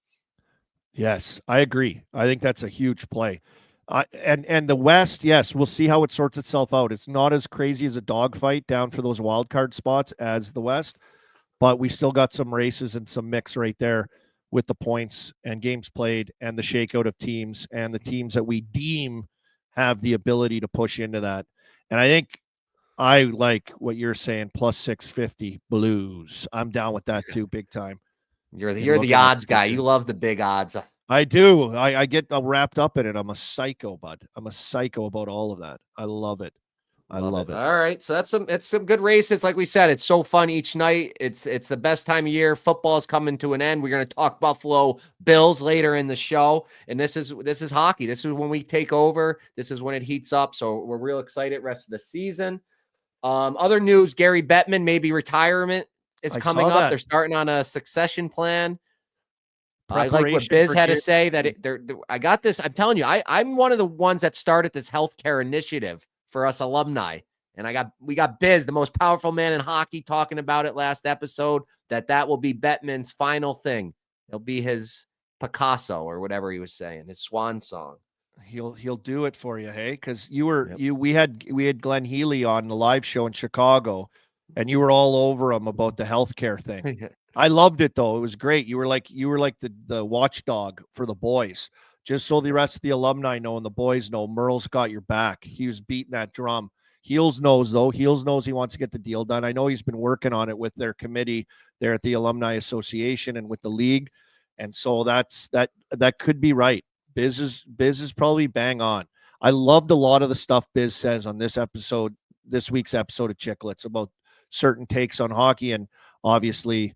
Yes, I agree. I think that's a huge play. And the West, yes, we'll see how it sorts itself out. It's not as crazy as a dogfight down for those wild card spots as the West, but we still got some races and some mix right there with the points and games played and the shakeout of teams and the teams that we deem have the ability to push into that. And I think I like what you're saying, plus 650 Blues. I'm down with that too, big time. You're the odds guy. You love the big odds. I do. I get wrapped up in it. I'm a psycho, bud. I'm a psycho about all of that. I love it. I love it. All right. So it's some good races. Like we said, it's so fun each night. It's the best time of year. Football is coming to an end. We're going to talk Buffalo Bills later in the show. And this is hockey. This is when we take over. This is when it heats up. So we're real excited rest of the season. Other news, Gary Bettman, maybe retirement is coming up. They're starting on a succession plan. I like what Biz had to say that I got this. I'm telling you, I'm one of the ones that started this healthcare initiative for us alumni. And we got Biz, the most powerful man in hockey, talking about it last episode, that will be Bettman's final thing. It'll be his Picasso or whatever he was saying, his swan song. He'll do it for you, hey? Because we had Glenn Healy on the live show in Chicago, and you were all over him about the healthcare thing. I loved it though. It was great. You were like the watchdog for the boys. Just so the rest of the alumni know and the boys know, Merle's got your back. He was beating that drum. Heels knows though. Heels knows he wants to get the deal done. I know he's been working on it with their committee there at the Alumni Association and with the league. And so that could be right. Biz is probably bang on. I loved a lot of the stuff Biz says on this week's episode of Chicklets about certain takes on hockey, and obviously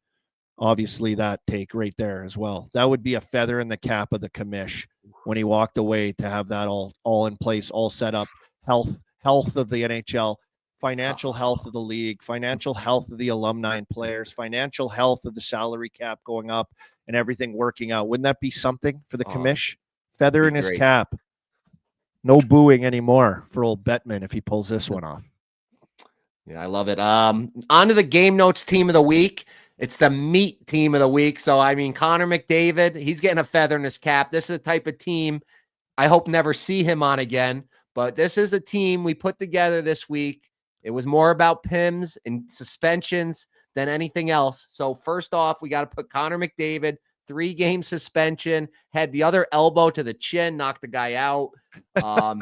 that take right there as well. That would be a feather in the cap of the commish when he walked away to have that all in place, all set up. Health of the NHL, financial health of the league, financial health of the alumni and players, financial health of the salary cap going up and everything working out. Wouldn't that be something for the commish? Feather in his cap. No booing anymore for old Bettman if he pulls this one off. Yeah, I love it. On to the game notes team of the week. It's the meat team of the week. So, I mean, Connor McDavid, he's getting a feather in his cap. This is the type of team I hope never see him on again. But this is a team we put together this week. It was more about PIMs and suspensions than anything else. So, first off, we got to put Connor McDavid, 3-game suspension, had the other elbow to the chin, knocked the guy out.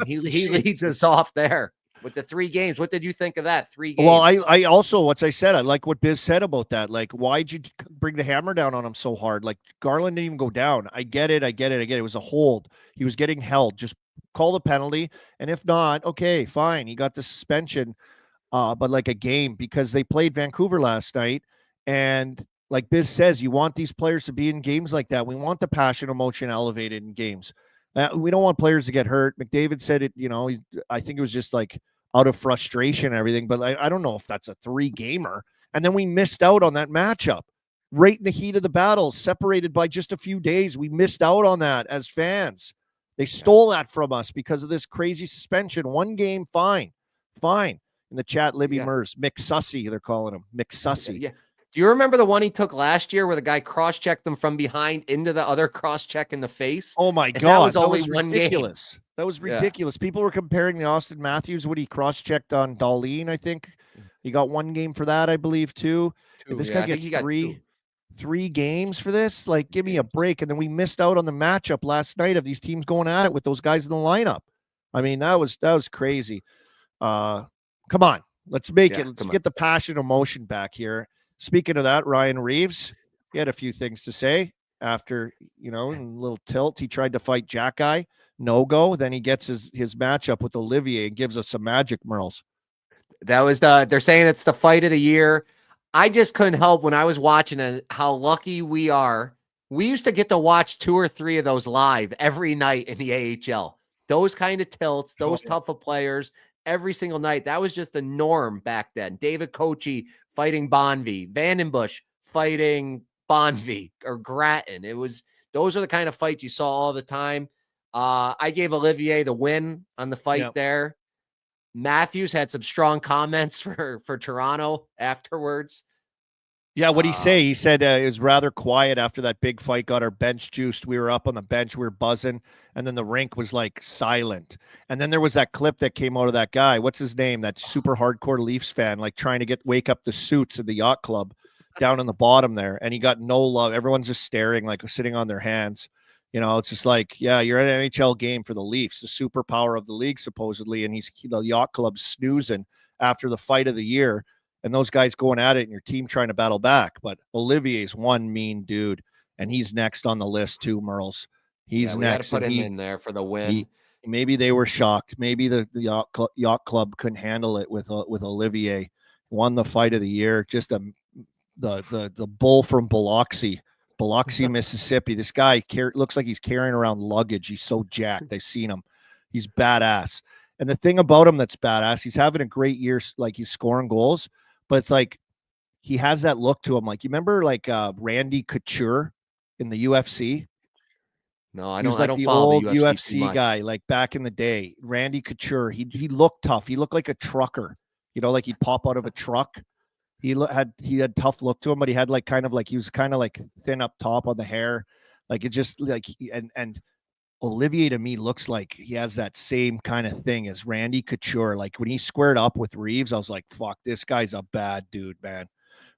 He leads us off there with the 3 games. What did you think of that? 3 games. Well, I also, what I said, I like what Biz said about that. Like, why'd you bring the hammer down on him so hard? Like, Garland didn't even go down. I get it. It was a hold. He was getting held. Just call the penalty. And if not, okay, fine. He got the suspension, but like a game, because they played Vancouver last night. And like Biz says, you want these players to be in games like that. We want the passion, emotion elevated in games. We don't want players to get hurt. McDavid said it, I think it was just like out of frustration and everything, but I don't know if that's a 3-gamer. And then we missed out on that matchup right in the heat of the battle, separated by just a few days. We missed out on that as fans. They stole that from us because of this crazy suspension. 1 game, fine. In the chat, Libby Mers, McSussy, they're calling him McSussy. Yeah. Do you remember the one he took last year where the guy cross-checked him from behind into the other cross-check in the face? Oh, my God. That was only 1 ridiculous. game. That was ridiculous. Yeah. People were comparing the Austin Matthews, what he cross-checked on Darlene, I think. He got 1 game for that, I believe, too. This guy gets 3 games for this? Like, give me a break. And then we missed out on the matchup last night of these teams going at it with those guys in the lineup. I mean, that was crazy. Come on. Let's make it. Let's get the passion, emotion back here. Speaking of that, Ryan Reeves, he had a few things to say after, a little tilt. He tried to fight Xhekaj, no go. Then he gets his matchup with Olivier and gives us some magic, Merles. That was they're saying it's the fight of the year. I just couldn't help when I was watching how lucky we are. We used to get to watch 2 or 3 of those live every night in the AHL. Those kind of tilts, those tough of players every single night. That was just the norm back then. David Kochi fighting Bonvie, Vandenbush fighting Bonvie or Grattan. Those are the kind of fights you saw all the time. I gave Olivier the win on the fight there. Matthews had some strong comments for Toronto afterwards. Yeah, what'd he say? He said it was rather quiet after that big fight, got our bench juiced. We were up on the bench, we were buzzing, and then the rink was like silent. And then there was that clip that came out of that guy. What's his name? That super hardcore Leafs fan, like trying to wake up the suits at the yacht club down in the bottom there. And he got no love. Everyone's just staring, like sitting on their hands. You know, it's just like, yeah, you're at an NHL game for the Leafs, the superpower of the league, supposedly. And the yacht club's snoozing after the fight of the year. And those guys going at it and your team trying to battle back. But Olivier's one mean dude, and he's next on the list too, Merles. He's next. Put him in there for the win. Maybe they were shocked. Maybe the yacht club couldn't handle it with Olivier. Won the fight of the year. Just the bull from Biloxi, Mississippi. This guy looks like he's carrying around luggage. He's so jacked. I've seen him. He's badass. And the thing about him that's badass, he's having a great year. Like he's scoring goals. But it's like he has that look to him. Like you remember like Randy Couture in the UFC? No, I He don't. was like I don't the follow old the UFC guy, like back in the day. Randy Couture. He looked tough. He looked like a trucker. You know, like he'd pop out of a truck. He had tough look to him, but he had like kind of like he was kind of like thin up top on the hair. Like it just like and Olivier to me looks like he has that same kind of thing as Randy Couture. Like when he squared up with Reeves, I was like, fuck, this guy's a bad dude, man.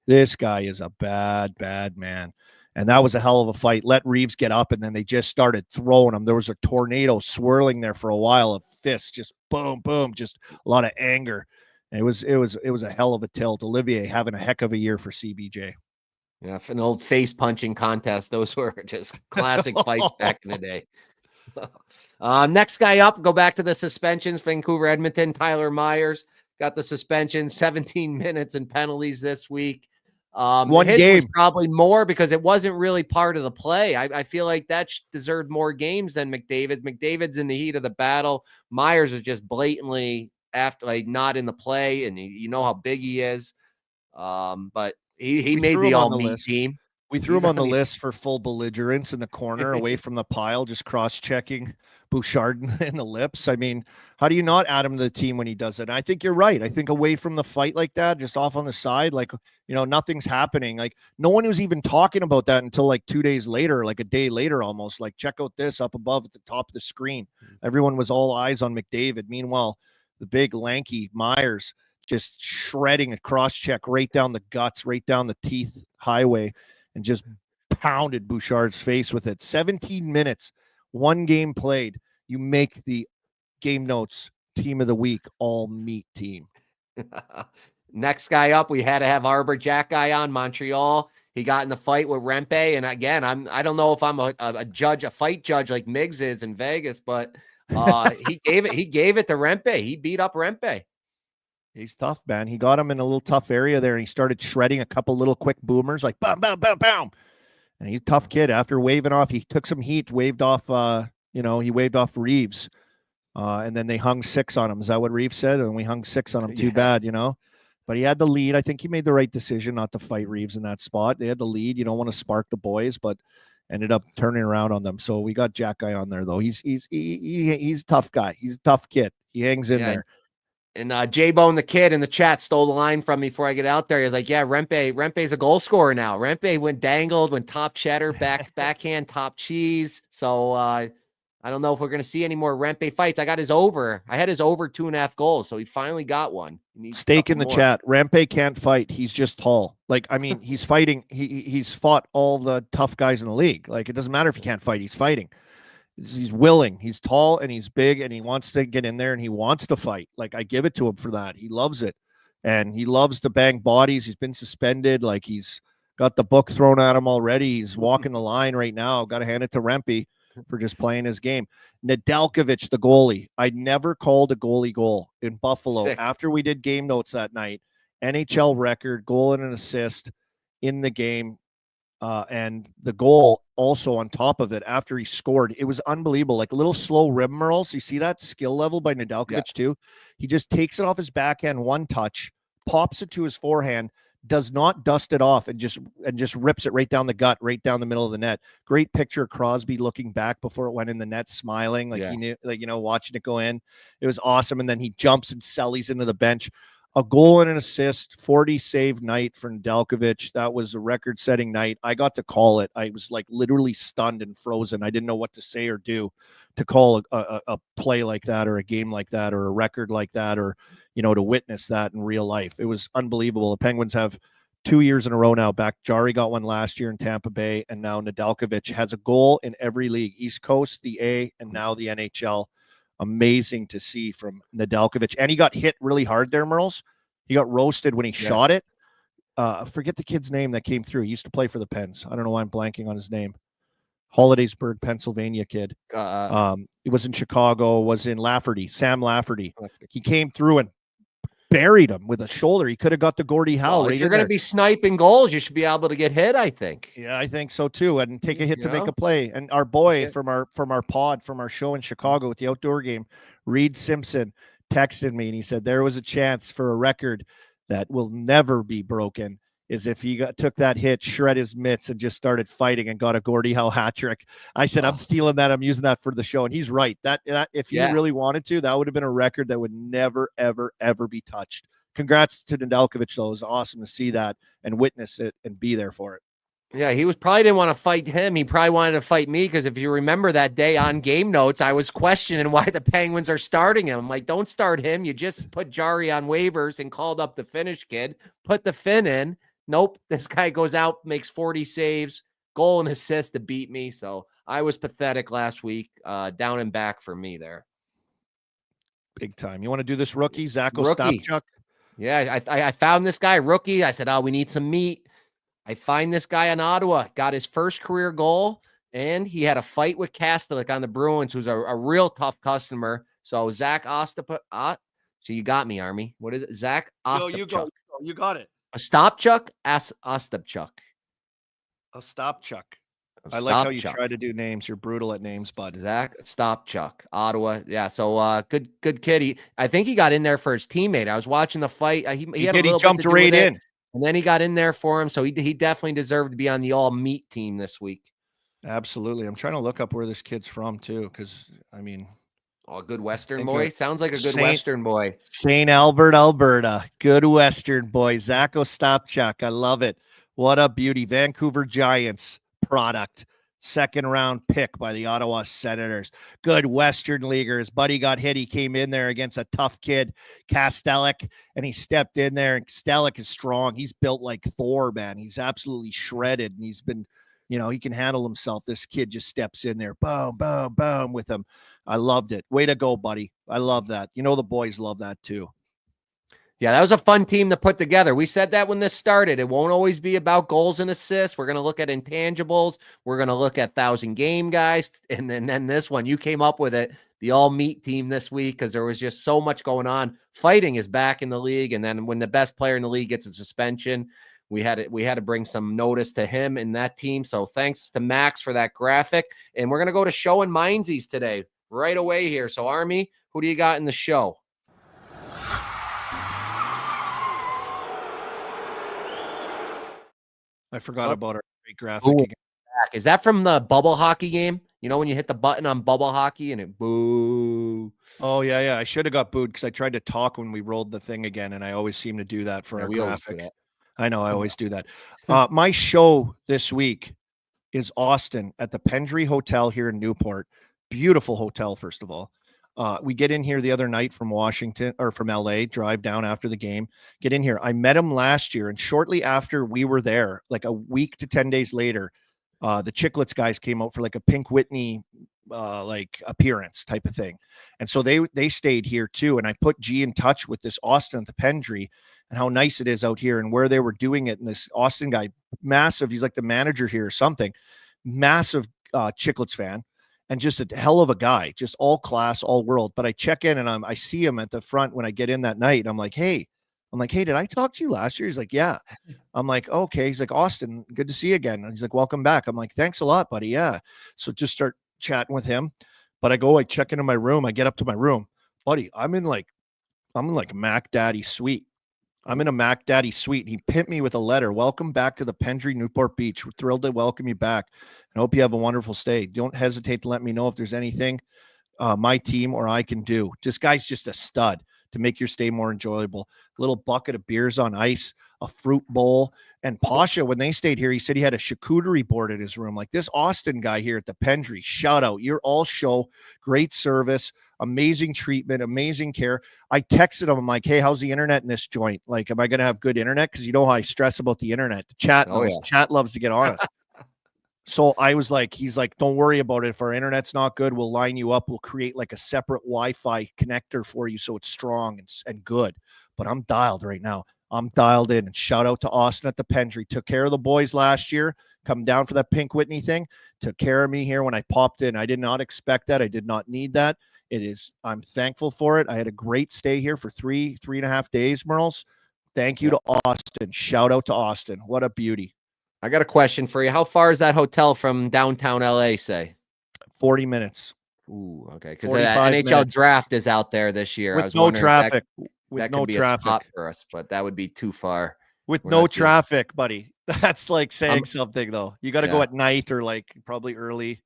This guy is a bad, bad man. And that was a hell of a fight. Let Reeves get up, and then they just started throwing him. There was a tornado swirling there for a while of fists, just boom, boom, just a lot of anger. And it was a hell of a tilt. Olivier having a heck of a year for CBJ. Yeah, for an old face punching contest. Those were just classic fights back in the day. Next guy up, go back to the suspensions. Vancouver, Edmonton, Tyler Myers got the suspension, 17 minutes and penalties this week. One his game was probably more because it wasn't really part of the play. I feel like that deserved more games than McDavid. McDavid's in the heat of the battle. Myers is just blatantly after like not in the play, and you know how big he is. But he made the all-meat team. We threw him on the list for full belligerence in the corner, away from the pile, just cross-checking Bouchard in the lips. I mean, how do you not add him to the team when he does it? And I think you're right. I think away from the fight like that, just off on the side, like, you know, nothing's happening. Like, no one was even talking about that until like 2 days later, like a day later almost. Like, check out this up above at the top of the screen. Everyone was all eyes on McDavid. Meanwhile, the big, lanky Myers just shredding a cross-check right down the guts, right down the teeth highway, and just pounded Bouchard's face with it. 17 minutes, one game played. You make the game notes team of the week all meat team. Next guy up, we had to have Xhekaj on Montreal. He got in the fight with Rempe, and again, I don't know if I'm a judge, a fight judge like Miggs is in Vegas, but he gave it to Rempe. He beat up Rempe. He's tough, man. He got him in a little tough area there, and he started shredding a couple little quick boomers, like bam, bam, bam, bam. And he's a tough kid. After waving off, he took some heat, waved off, he waved off Reeves. And then they hung 6 on him. Is that what Reeves said? And we hung 6 on him. Too bad, you know. But he had the lead. I think he made the right decision not to fight Reeves in that spot. They had the lead. You don't want to spark the boys, but ended up turning around on them. So we got Xhekaj on there, though. He's a tough guy. He's a tough kid. He hangs in there. And J-Bone, the kid in the chat, stole the line from me before I get out there. He's like, yeah, Rempe's a goal scorer now. Rempe went top cheddar, backhand, top cheese. So I don't know if we're going to see any more Rempe fights. I had his over 2.5 goals. So he finally got one. Steak in the chat. Rempe can't fight. He's just tall. Like, I mean, he's fighting. He's fought all the tough guys in the league. Like, it doesn't matter if he can't fight. He's fighting. He's willing. He's tall and he's big and he wants to get in there and he wants to fight. Like, I give it to him for that. He loves it. And he loves to bang bodies. He's been suspended. Like, he's got the book thrown at him already. He's walking the line right now. Got to hand it to Rempe for just playing his game. Nedeljkovic, the goalie. I never called a goalie goal in Buffalo. Sick. After we did game notes that night. NHL record, goal and an assist in the game. And the goal also on top of it after he scored, it was unbelievable. Like a little slow rim, Merles. You see that skill level by Nedeljkovic too? He just takes it off his backhand, one touch, pops it to his forehand, does not dust it off, and just rips it right down the gut, right down the middle of the net. Great picture of Crosby looking back before it went in the net, smiling like he knew, like, you know, watching it go in. It was awesome. And then he jumps and sellies into the bench. A goal and an assist, 40 save night for Nedeljkovic. That was a record-setting night. I got to call it. I was like literally stunned and frozen. I didn't know what to say or do to call a play like that or a game like that or a record like that or, to witness that in real life. It was unbelievable. The Penguins have 2 years in a row now back. Jari got one last year in Tampa Bay, and now Nedeljkovic has a goal in every league, East Coast, the A, and now the NHL. Amazing to see from Nedeljkovic. And he got hit really hard there, Merles. He got roasted when he shot it. I forget the kid's name that came through. He used to play for the Pens. I don't know why I'm blanking on his name. Hollidaysburg, Pennsylvania kid. He was in Chicago, was in Lafferty, Sam Lafferty. He came through and buried him with a shoulder. He could have got the Gordie Howe. If you're going to be sniping goals, you should be able to get hit, I think. Yeah, I think so too. And take a hit to make a play. And our boy from our pod, from our show in Chicago at the outdoor game, Reed Simpson, texted me and he said there was a chance for a record that will never be broken is if he took that hit, shred his mitts, and just started fighting and got a Gordie Howe hat trick. I said, I'm stealing that. I'm using that for the show. And he's right. That if he really wanted to, that would have been a record that would never, ever, ever be touched. Congrats to Nedeljkovic, though. It was awesome to see that and witness it and be there for it. Yeah, he probably didn't want to fight him. He probably wanted to fight me because if you remember that day on Game Notes, I was questioning why the Penguins are starting him. I'm like, don't start him. You just put Jari on waivers and called up the Finnish kid. Put the Finn in. Nope, this guy goes out, makes 40 saves, goal and assist to beat me. So I was pathetic last week, down and back for me there. Big time. You want to do this rookie, Xhekaj Stopchuk? Yeah, I found this guy, rookie. I said, we need some meat. I find this guy in Ottawa, got his first career goal, and he had a fight with Kastelik on the Bruins, who's a real tough customer. So Zach Ostapchuk. So you got me, Army. What is it? Zach Ostapchuk. You got it. Ostapchuk, Ostapchuk. Ostapchuk. I like how you try to do names. You're brutal at names, bud. Zach Ostapchuk, Ottawa. Yeah, so good kid. I think he got in there for his teammate. I was watching the fight. He had a little jumped right in. And then he got in there for him, so he definitely deserved to be on the all-meat team this week. Absolutely. I'm trying to look up where this kid's from, too, because, a good Western boy? Sounds like a good Western boy. St. Albert, Alberta. Good Western boy. Zach Ostapchuk. I love it. What a beauty. Vancouver Giants product. Second-round pick by the Ottawa Senators. Good Western leaguer. His buddy got hit. He came in there against a tough kid, Kastelik, and he stepped in there. And Kastelik is strong. He's built like Thor, man. He's absolutely shredded, and he's been, he can handle himself. This kid just steps in there, boom, boom, boom, with him. I loved it. Way to go, buddy. I love that. The boys love that too. Yeah, that was a fun team to put together. We said that when this started. It won't always be about goals and assists. We're going to look at intangibles. We're going to look at 1,000-game guys. And then this one, you came up with it, the all-meat team this week because there was just so much going on. Fighting is back in the league. And then when the best player in the league gets a suspension, we had to bring some notice to him in that team. So thanks to Max for that graphic. And we're going to go to show in Minzees today right away here. So, Army, who do you got in the show? I forgot about our great graphic. Is that from the bubble hockey game? When you hit the button on bubble hockey and it boo. Oh, yeah. I should have got booed because I tried to talk when we rolled the thing again, and I always seem to do that for our graphic. I know, I always do that. My show this week is Austin at the Pendry Hotel here in Newport. Beautiful hotel, first of all. We get in here the other night from Washington or from LA, drive down after the game, get in here. I met him last year, and shortly after we were there, like a week to 10 days later, the Chicklets guys came out for like a Pink Whitney like appearance type of thing. And so they stayed here too. And I put G in touch with this Austin at the Pendry and how nice it is out here and where they were doing it. And this Austin guy, massive, he's like the manager here or something, massive Chicklets fan. And just a hell of a guy, just all class, all world. But I check in and I see him at the front when I get in that night. I'm like, hey, did I talk to you last year? He's like, yeah. I'm like, okay. He's like, Austin, good to see you again. And he's like, welcome back. I'm like, thanks a lot, buddy. Yeah. So just start chatting with him. But I check into my room. I get up to my room, buddy. I'm in like Mac Daddy suite. I'm in a Mac Daddy suite. He pinned me with a letter. Welcome back to the Pendry Newport Beach. We're thrilled to welcome you back and hope you have a wonderful stay. Don't hesitate to let me know if there's anything my team or I can do. This guy's just a stud. to make your stay more enjoyable. A little bucket of beers on ice, a fruit bowl. And Pasha, when they stayed here, he said he had a charcuterie board in his room. Like this Austin guy here at the Pendry, shout out. You're all show, great service, amazing treatment, amazing care. I texted him, I'm like, hey, how's the internet in this joint? Like, am I going to have good internet? Because you know how I stress about the internet. The chat knows. Chat loves to get on us. So I was like, he's like, don't worry about it. If our internet's not good, we'll line you up. We'll create like a separate Wi-Fi connector for you so it's strong and good. But I'm dialed right now. I'm dialed in. And shout out to Austin at the Pendry. Took care of the boys last year. Come down for that Pink Whitney thing. Took care of me here when I popped in. I did not expect that. I did not need that. I'm thankful for it. I had a great stay here for three and a half days, Merles. Thank you to Austin. Shout out to Austin. What a beauty. I got a question for you. How far is that hotel from downtown LA, say? 40 minutes. Ooh, okay. Because the NHL draft is out there this year. With no traffic. With no traffic. A spot for us, but that would be too far. With no traffic, buddy. That's like saying something, though. You got to go at night or like probably early,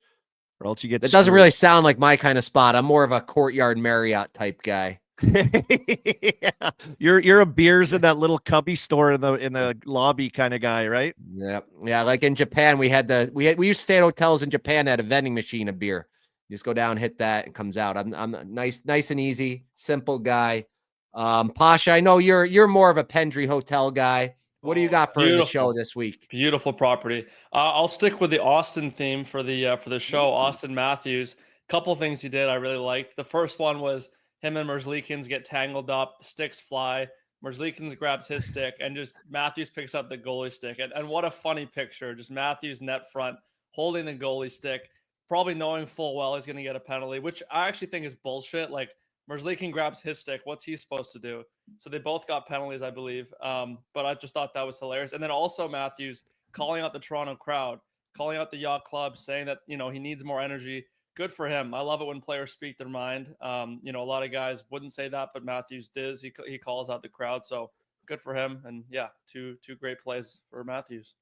or else you get. That doesn't really sound like my kind of spot. I'm more of a Courtyard Marriott type guy. Yeah. You're a beers in that little cubby store in the lobby kind of guy, right? Yeah. Like in Japan, we used to stay at hotels in Japan that had a vending machine of beer. You just go down, hit that, and comes out. I'm nice and easy, simple guy. Pasha, I know you're more of a Pendry hotel guy. What do you got for the show this week? Beautiful property. I'll stick with the Austin theme for the show. Austin Matthews. Couple things he did I really liked. The first one was him and Merzlikins get tangled up, the sticks fly. Merzlikins grabs his stick, and just Matthews picks up the goalie stick. And what a funny picture. Just Matthews net front, holding the goalie stick, probably knowing full well he's going to get a penalty, which I actually think is bullshit. Like, Merzlikins grabs his stick. What's he supposed to do? So they both got penalties, I believe. But I just thought that was hilarious. And then also Matthews calling out the Toronto crowd, calling out the yacht club, saying that, he needs more energy. Good for him. I love it when players speak their mind. A lot of guys wouldn't say that, but Matthews does. He calls out the crowd. So good for him. And yeah, two great plays for Matthews.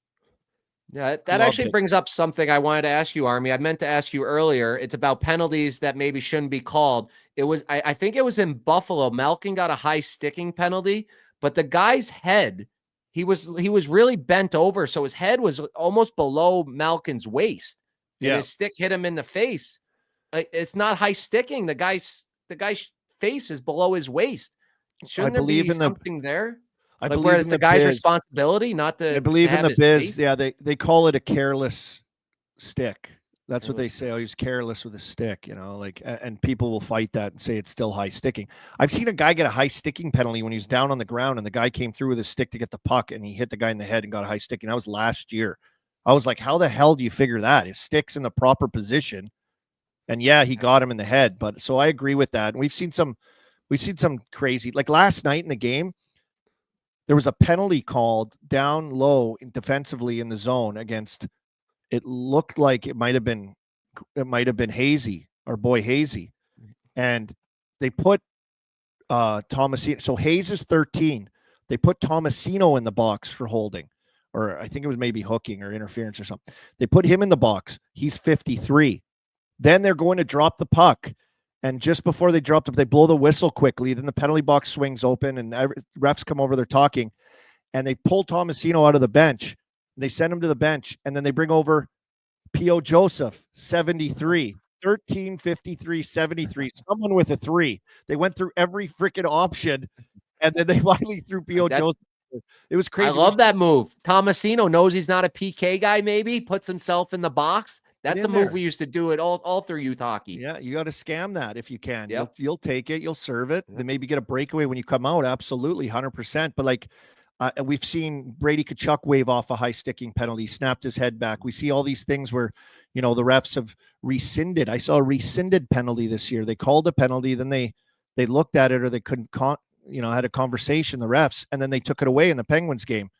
Yeah, that actually brings up something I wanted to ask you, Army. I meant to ask you earlier. It's about penalties that maybe shouldn't be called. I think it was in Buffalo. Malkin got a high sticking penalty, but the guy's head, he was really bent over, so his head was almost below Malkin's waist. And his stick hit him in the face. It's not high sticking. The guy's face is below his waist. Shouldn't there be something there? I believe where it's the guy's responsibility, not the. I believe in the biz. Yeah, they call it a careless stick. That's what they say. Oh, he's careless with a stick, and people will fight that and say it's still high sticking. I've seen a guy get a high sticking penalty when he was down on the ground and the guy came through with a stick to get the puck and he hit the guy in the head and got a high sticking. That was last year. I was like, how the hell do you figure that? His stick's in the proper position. And yeah, he got him in the head. But so I agree with that. And we've seen some crazy, like last night in the game, there was a penalty called down low defensively in the zone against, it looked like it might have been Hazy, our boy Hazy. And they put Tomasino. So Hayes is 13. They put Tomasino in the box for holding, or I think it was maybe hooking or interference or something. They put him in the box. He's 53. Then they're going to drop the puck. And just before they dropped it, they blow the whistle quickly. Then the penalty box swings open and refs come over, they're talking. And they pull Tomasino out of the bench. They send him to the bench. And then they bring over P.O. Joseph, 73. 13, 53, 73. Someone with a 3. They went through every freaking option. And then they finally threw P.O. Joseph. It was crazy. I love that move. Tomasino knows he's not a PK guy, maybe. Puts himself in the box. That's a move we used to do it all through youth hockey. Yeah, you got to scam that if you can. Yep. You'll take it. You'll serve it. Then maybe get a breakaway when you come out. Absolutely, 100%. But like we've seen Brady Tkachuk wave off a high sticking penalty, snapped his head back. We see all these things where, the refs have rescinded. I saw a rescinded penalty this year. They called a penalty, then they looked at it or they couldn't, had a conversation, the refs, and then they took it away in the Penguins game.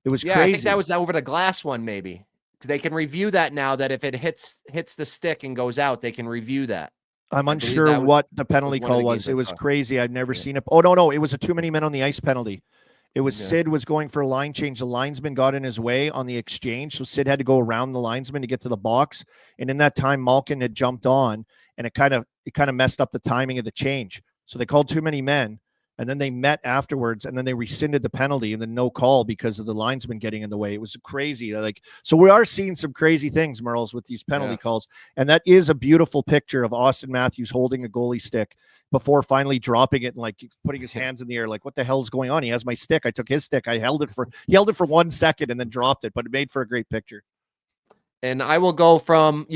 It was crazy. I think that was over the glass one, maybe. They can review that now, that if it hits the stick and goes out, they can review that. I'm unsure what the penalty call was. It was crazy. I've never seen it. Oh, no. It was a too many men on the ice penalty. It was Sid was going for a line change. The linesman got in his way on the exchange. So Sid had to go around the linesman to get to the box. And in that time, Malkin had jumped on and it kind of messed up the timing of the change. So they called too many men. and then they met afterwards, and then they rescinded the penalty and then no call because of the linesman getting in the way. It was crazy. Like, so we are seeing some crazy things, Merles, with these penalty calls. And that is a beautiful picture of Austin Matthews holding a goalie stick before finally dropping it and like putting his hands in the air. Like, what the hell is going on? He has my stick. I took his stick. He held it for 1 second and then dropped it, but it made for a great picture. And I will go from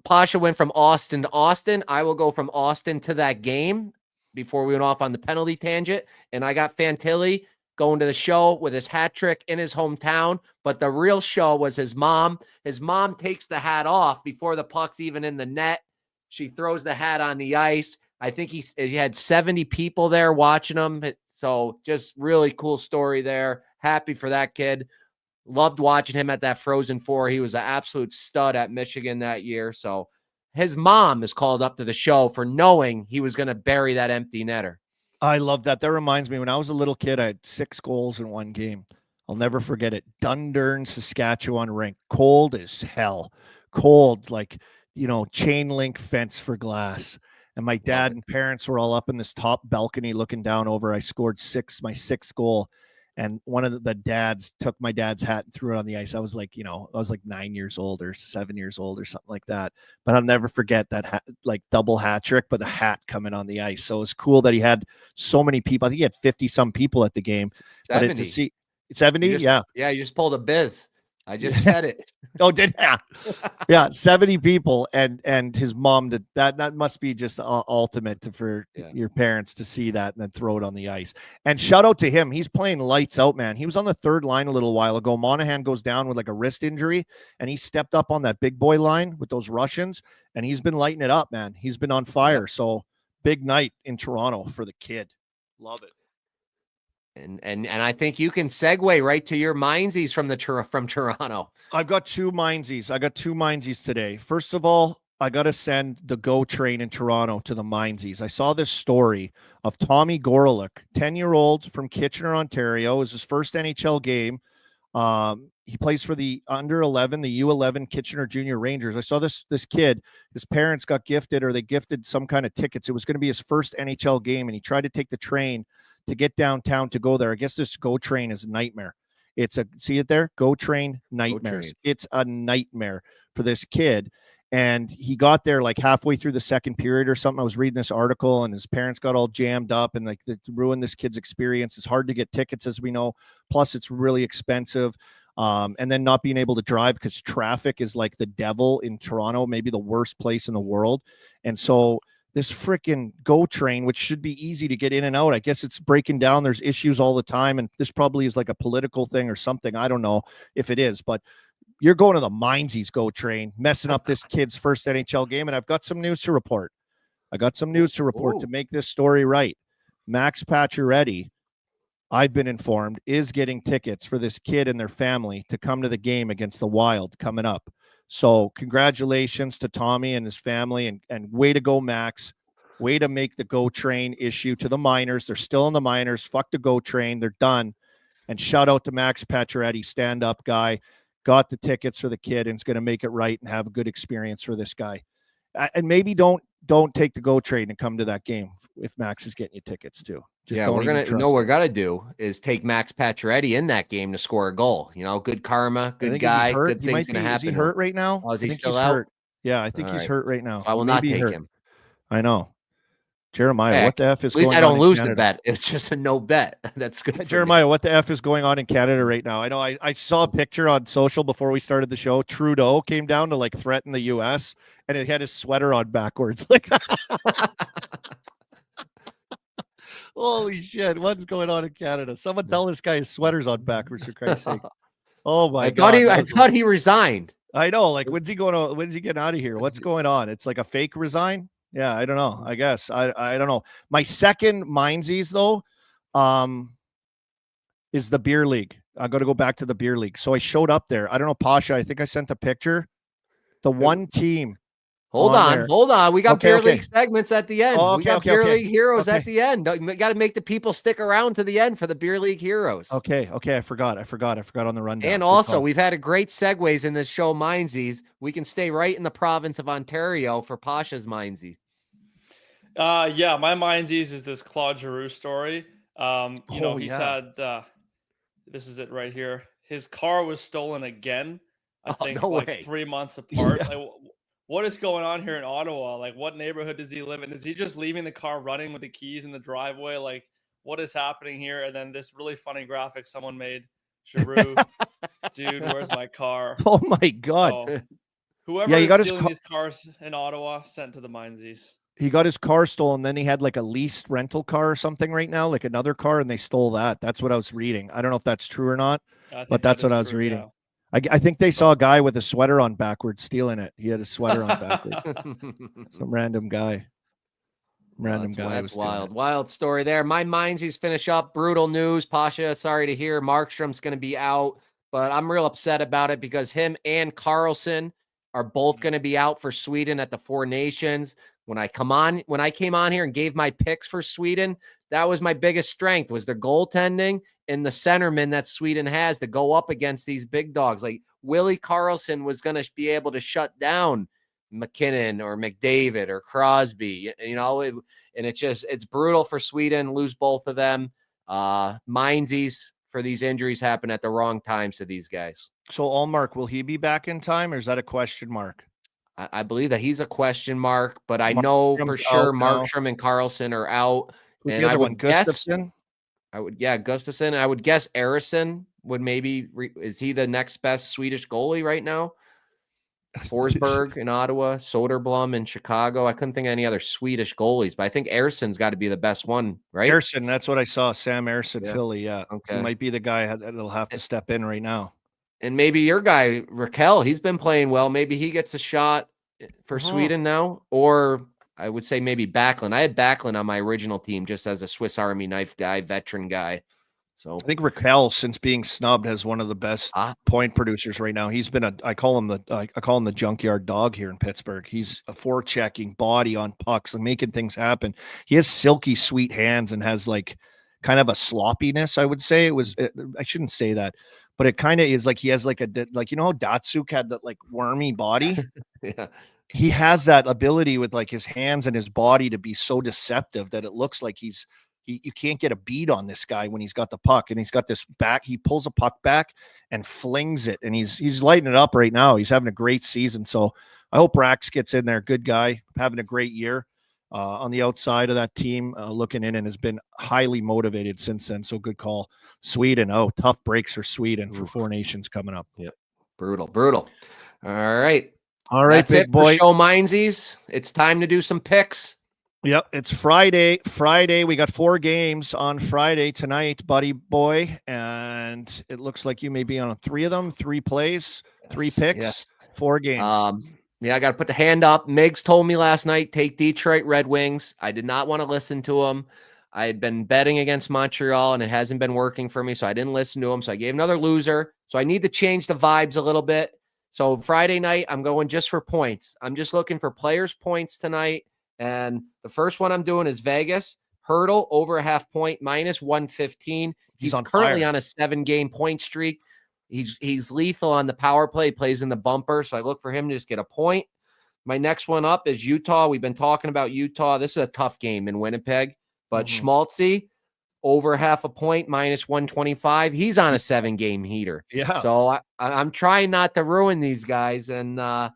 Pasha went from Austin to Austin. I will go from Austin to that game before we went off on the penalty tangent. And I got Fantilli going to the show with his hat trick in his hometown. But the real show was his mom. His mom takes the hat off before the puck's even in the net. She throws the hat on the ice. I think he had 70 people there watching him. So just really cool story there. Happy for that kid. Loved watching him at that Frozen Four. He was an absolute stud at Michigan that year. So his mom is called up to the show for knowing he was going to bury that empty netter. I love that. That reminds me, when I was a little kid, I had 6 goals in one game. I'll never forget it. Dundurn, Saskatchewan rink. Cold as hell. Cold, like, chain link fence for glass. And my dad and parents were all up in this top balcony looking down over. I scored my 6th goal. And one of the dads took my dad's hat and threw it on the ice. I was like, 9 years old or 7 years old or something like that. But I'll never forget that double hat trick, but the hat coming on the ice. So it was cool that he had so many people. I think he had 50 some people at the game. 70. But to see 70, Yeah, you just pulled a biz. I just said it. Oh, did yeah, 70 people, and his mom did that. That must be just ultimate for your parents to see that and then throw it on the ice. And shout out to him. He's playing lights out, man. He was on the 3rd line a little while ago. Monahan goes down with like a wrist injury, and he stepped up on that big boy line with those Russians, and he's been lighting it up, man. He's been on fire. So big night in Toronto for the kid. Love it. And I think you can segue right to your Minzees from Toronto. I've got 2 Minzees today. First of all, I got to send the GO train in Toronto to the Minzees. I saw this story of Tommy Gorelick, 10-year-old from Kitchener, Ontario. It was his first NHL game. He plays for the under 11, the U11 Kitchener Junior Rangers. I saw this kid, his parents got gifted, or they gifted some kind of tickets. It was going to be his first NHL game, and he tried to take the train to get downtown to go there. I guess this GO train is a nightmare. See it there? GO train nightmares. It's a nightmare for this kid. And he got there like halfway through the second period or something. I was reading this article, and his parents got all jammed up, and like it ruined this kid's experience. It's hard to get tickets, as we know. Plus, it's really expensive. And then not being able to drive because traffic is like the devil in Toronto, maybe the worst place in the world. And so this freaking GO train, which should be easy to get in and out, I guess it's breaking down. There's issues all the time. And this probably is like a political thing or something. I don't know if it is, but you're going to the Minzees GO train, messing up this kid's first NHL game. And I've got some news to report. To make this story right. Max Pacioretty, I've been informed, is getting tickets for this kid and their family to come to the game against the Wild coming up. So congratulations to Tommy and his family, and way to go, Max. Way to make the GO train issue to the minors. They're still in the minors. Fuck the GO train. They're done. And shout out to Max Pacioretty, stand-up guy. Got the tickets for the kid and is going to make it right and have a good experience for this guy. And maybe don't take the GO train and come to that game if Max is getting you tickets too. We're got to do is take Max Pacioretty in that game to score a goal. Good karma, good guy, good things going to happen. Is he hurt right now? Oh, is he still out? Hurt. Yeah, I think he's hurt right now. I will not take him. I know. Jeremiah, what the F is going on? At least I don't lose the bet. It's just a no bet. That's good. Jeremiah, what the F is going on in Canada right now? I know I saw a picture on social before we started the show. Trudeau came down to like threaten the US, and he had his sweater on backwards. Like, holy shit, what's going on in Canada? Someone tell this guy his sweater's on backwards, for Christ's sake. Oh my God. I thought he resigned. I know. Like, when's he getting out of here? What's going on? It's like a fake resign. Yeah, I don't know. I guess I don't know. My second Minzees though, is the beer league. I got to go back to the beer league. So I showed up there. I don't know, Pasha. I think I sent a picture. The one team. Hold on. We got beer league segments at the end. We got beer league heroes at the end. We got to make the people stick around to the end for the beer league heroes. Okay. I forgot on the rundown. And also, we've had a great segues in this show, Minzees. We can stay right in the province of Ontario for Pasha's Minzee. My Minzees is this Claude Giroux story. He's had, this is it right here. His car was stolen again. I think no like way. 3 months apart. Yeah. Like, what is going on here in Ottawa? Like, what neighborhood does he live in? Is he just leaving the car running with the keys in the driveway? Like, what is happening here? And then this really funny graphic someone made. Giroux, dude, where's my car? Oh my God. So, whoever Yeah, he is got his stealing these cars in Ottawa, sent to the Minzees. He got his car stolen. Then he had like a leased rental car or something right now, like another car, and they stole that. That's what I was reading. I don't know if that's true or not, but that's what I was reading. Yeah. I think they saw a guy with a sweater on backwards stealing it. He had a sweater on backwards. Some random guy. That's wild. Wild story there. My Minzees finish up. Brutal news. Pasha, sorry to hear. Markstrom's going to be out, but I'm real upset about it because him and Carlson are both going to be out for Sweden at the Four Nations. When I came on here and gave my picks for Sweden, that was my biggest strength, was their goaltending and the centerman that Sweden has to go up against these big dogs. Like Willie Karlsson was going to be able to shut down McKinnon or McDavid or Crosby, it's brutal for Sweden, lose both of them. Minzees, for these injuries, happen at the wrong times to these guys. So Allmark, will he be back in time, or is that a question mark? I believe that he's a question mark, but I know for sure Markstrom and Carlson are out. Who's and the other I would one? Gustafsson? Gustafsson. I would guess Eriksson would maybe is he the next best Swedish goalie right now? Forsberg in Ottawa, Soderblom in Chicago. I couldn't think of any other Swedish goalies, but I think Eriksson's got to be the best one, right? Eriksson, that's what I saw. Sam Eriksson, Yeah. Philly. Yeah, Okay. He might be the guy that'll have to step in right now. And maybe your guy Raquel, he's been playing well. Maybe he gets a shot for Sweden now, or I would say maybe Backlund. I had Backlund on my original team just as a Swiss Army knife guy, veteran guy. So I think Raquel, since being snubbed, has one of the best point producers right now. He's been I call him the junkyard dog here in Pittsburgh. He's a forechecking body on pucks and making things happen. He has silky sweet hands and has like kind of a sloppiness. I would say I shouldn't say that, but it kind of is like he has like how Datsuk had that like wormy body. yeah. He has that ability with like his hands and his body to be so deceptive that it looks like you can't get a beat on this guy when he's got the puck, and he's got this back. He pulls a puck back and flings it, and he's lighting it up right now. He's having a great season. So I hope Rax gets in there. Good guy, having a great year on the outside of that team, looking in, and has been highly motivated since then. So good call. Sweden. Oh, tough breaks for Sweden for Four Nations coming up. Yep. Brutal. All right. That's big it, boy. For Show Minzees. It's time to do some picks. Yep, it's Friday. We got 4 games on Friday tonight, buddy boy, and it looks like you may be on 3 of them. 3 plays, 3 picks, 4 games. I got to put the hand up. Migs told me last night, take Detroit Red Wings. I did not want to listen to him. I had been betting against Montreal, and it hasn't been working for me, so I didn't listen to him. So I gave another loser. So I need to change the vibes a little bit. So Friday night, I'm going just for points. I'm just looking for players' points tonight. And the first one I'm doing is Vegas. Hurdle over a half point, -115. He's currently on a 7-game point streak. He's lethal on the power play, plays in the bumper. So I look for him to just get a point. My next one up is Utah. We've been talking about Utah. This is a tough game in Winnipeg, but Schmaltzy over half a point, -125. He's on a 7-game heater. Yeah. So I'm trying not to ruin these guys. And the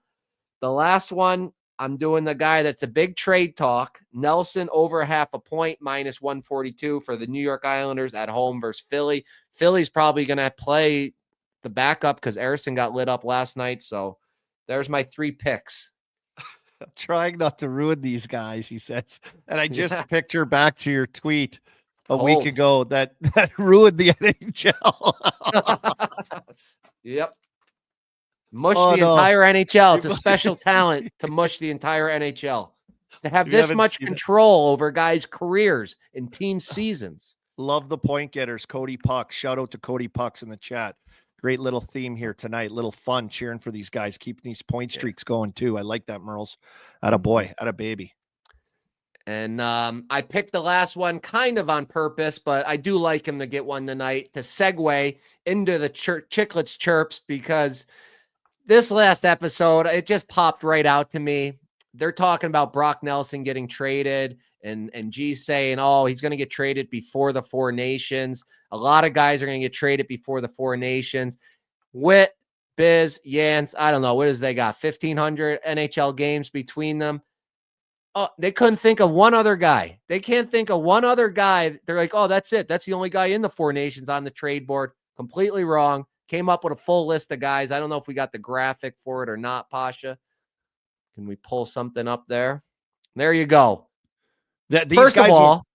last one, I'm doing the guy that's a big trade talk. Nelson over half a point, -142 for the New York Islanders at home versus Philly. Philly's probably going to play the backup because Eriksson got lit up last night. So there's my 3 picks. I'm trying not to ruin these guys, he says. And I just picture back to your tweet a week ago that ruined the NHL. Yep. Mush the entire NHL. It's a special talent to mush the entire NHL. To have this much control over guys' careers and team seasons. Love the point getters. Cody Pucks. Shout out to Cody Pucks in the chat. Great little theme here tonight. Little fun cheering for these guys, keeping these point streaks going too. I like that, Merles. Atta boy, atta baby. And I picked the last one kind of on purpose, but I do like him to get one tonight to segue into the Chicklets chirps, because this last episode, it just popped right out to me. They're talking about Brock Nelson getting traded, and G's saying, oh, he's going to get traded before the Four Nations. A lot of guys are going to get traded before the Four Nations. Witt, Biz, Yance, I don't know. What is they got? 1,500 NHL games between them. Oh, they couldn't think of one other guy. They can't think of one other guy. They're like, oh, that's it. That's the only guy in the Four Nations on the trade board. Completely wrong. Came up with a full list of guys. I don't know if we got the graphic for it or not, Pasha. Can we pull something up there? There you go. First of all,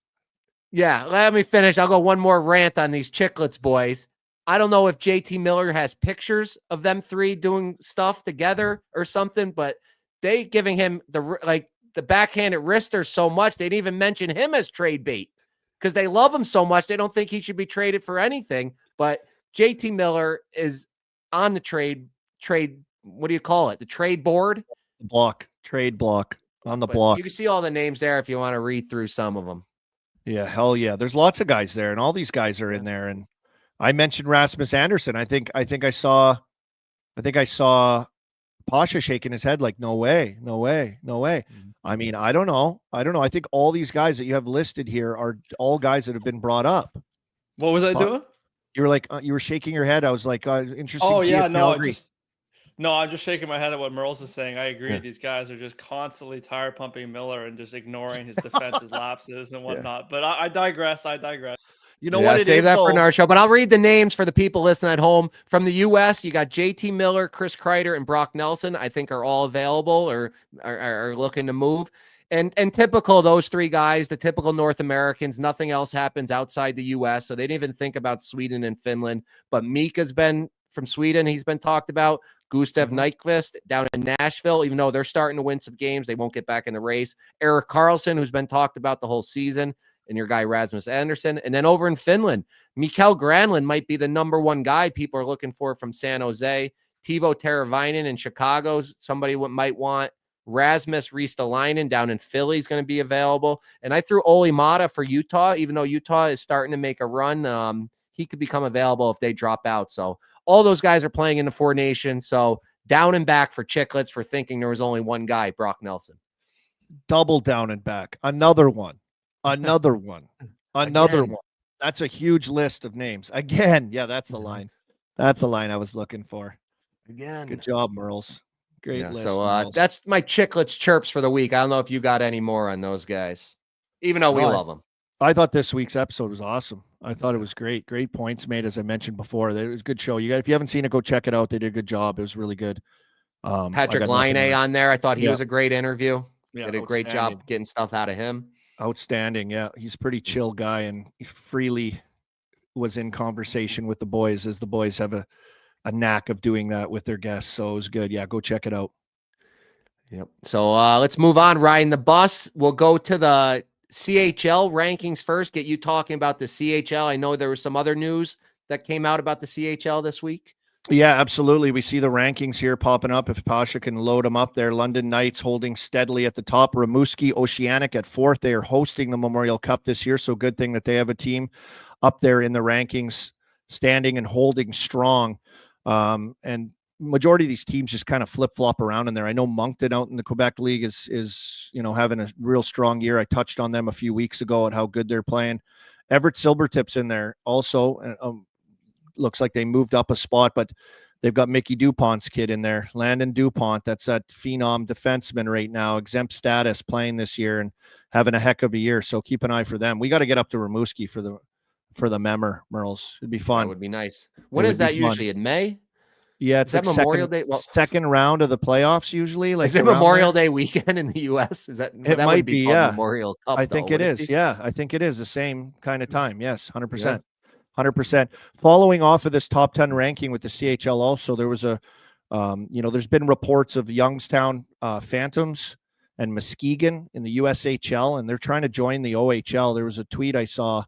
yeah, let me finish. I'll go one more rant on these Chicklets boys. I don't know if JT Miller has pictures of them three doing stuff together or something, but they giving him the backhanded wrister so much, they didn't even mention him as trade bait because they love him so much. They don't think he should be traded for anything. But JT Miller is on the trade. What do you call it? The trade board? Trade block on the But block. you can see all the names there if you want to read through some of them. Yeah, hell yeah. There's lots of guys there, and all these guys are in there. And I mentioned Rasmus Anderson. I think I saw Pasha shaking his head like, no way. Mm-hmm. I mean, I don't know. I think all these guys that you have listed here are all guys that have been brought up. What was I doing? You were like, you were shaking your head. I was like, interesting. Oh to see yeah, if no, I'm just shaking my head at what Merles is saying. I agree. Yeah. These guys are just constantly tire pumping Miller and just ignoring his defense's lapses and whatnot. But I digress. You know what? Save that for another show. But I'll read the names for the people listening at home. From the U.S., you got JT Miller, Chris Kreider, and Brock Nelson. I think are all available or are looking to move. And typical those three guys, the typical North Americans. Nothing else happens outside the U.S., so they didn't even think about Sweden and Finland. But Mika's been from Sweden. He's been talked about. Gustav Nyquist down in Nashville, even though they're starting to win some games, they won't get back in the race. Erik Karlsson, who's been talked about the whole season, and your guy Rasmus Anderson. And then over in Finland, Mikael Granlund might be the number one guy people are looking for from San Jose. Teuvo Teravainen in Chicago, somebody might want. Rasmus Ristolainen down in Philly is going to be available. And I threw Olli Mata for Utah, even though Utah is starting to make a run. He could become available if they drop out. So all those guys are playing in the Four Nations. So down and back for Chicklets for thinking there was only one guy, Brock Nelson. Double down and back. Another one. Another one. That's a huge list of names. Again, yeah, that's the line. That's the line I was looking for. Again. Good job, Merles. Great list. So that's my Chicklets chirps for the week. I don't know if you got any more on those guys, even though we love them. I thought this week's episode was awesome. I thought it was great. Great points made, as I mentioned before. It was a good show. If you haven't seen it, go check it out. They did a good job. It was really good. Patrick Laine on there. I thought he was a great interview. Yeah, did a great job getting stuff out of him. Outstanding. Yeah, he's a pretty chill guy, and he freely was in conversation with the boys, as the boys have a knack of doing that with their guests. So it was good. Yeah, go check it out. Yep. So let's move on. Riding the bus. We'll go to the CHL rankings first. Get you talking about the CHL. I know there was some other news that came out about the CHL this week. Yeah, absolutely. We see the rankings here popping up. If Pasha can load them up there. London Knights holding steadily at the top. Rimouski Oceanic at fourth. They are hosting the Memorial Cup this year, so good thing that they have a team up there in the rankings, standing and holding strong. And majority of these teams just kind of flip-flop around in there. I know Moncton out in the Quebec League is having a real strong year. I touched on them a few weeks ago at how good they're playing. Everett Silvertip's in there also. Looks like they moved up a spot, but they've got Mickey DuPont's kid in there. Landon DuPont, that's that phenom defenseman right now, exempt status, playing this year and having a heck of a year. So keep an eye for them. We got to get up to Rimouski for the Memmer, Merles. It'd be fun. That would be nice. When is that usually? In May? Yeah, it's like Memorial Day. Well, second round of the playoffs usually. Like, is it Memorial Day weekend in the U.S.? Is that it? Might be. Yeah, Memorial Cup. I think it is. Yeah, I think it is the same kind of time. Yes, 100%. 100%. Following off of this top 10 ranking with the CHL, also there was there's been reports of Youngstown Phantoms and Muskegon in the USHL, and they're trying to join the OHL. There was a tweet I saw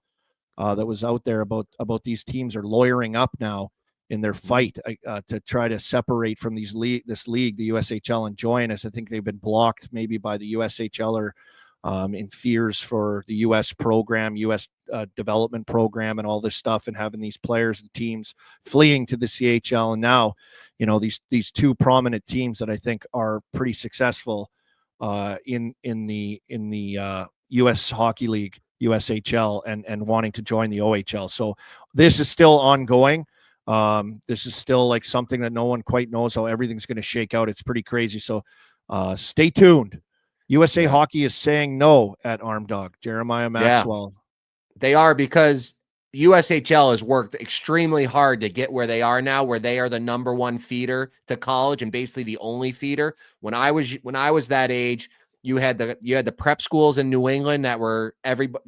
that was out there about these teams are lawyering up now in their fight to try to separate from this league, the USHL, and join us. I think they've been blocked maybe by the USHL or in fears for the U.S. program, U.S. Development program, and all this stuff, and having these players and teams fleeing to the CHL. And now, these two prominent teams that I think are pretty successful in the U.S. Hockey League, USHL, and wanting to join the OHL. So this is still ongoing. This is still like something that no one quite knows how everything's going to shake out. It's pretty crazy. So stay tuned. USA Hockey is saying no at Arm Dog. Jeremiah Maxwell. They are, because USHL has worked extremely hard to get where they are now, where they are the #1 feeder to college and basically the only feeder. When I was that age, you had the prep schools in New England that were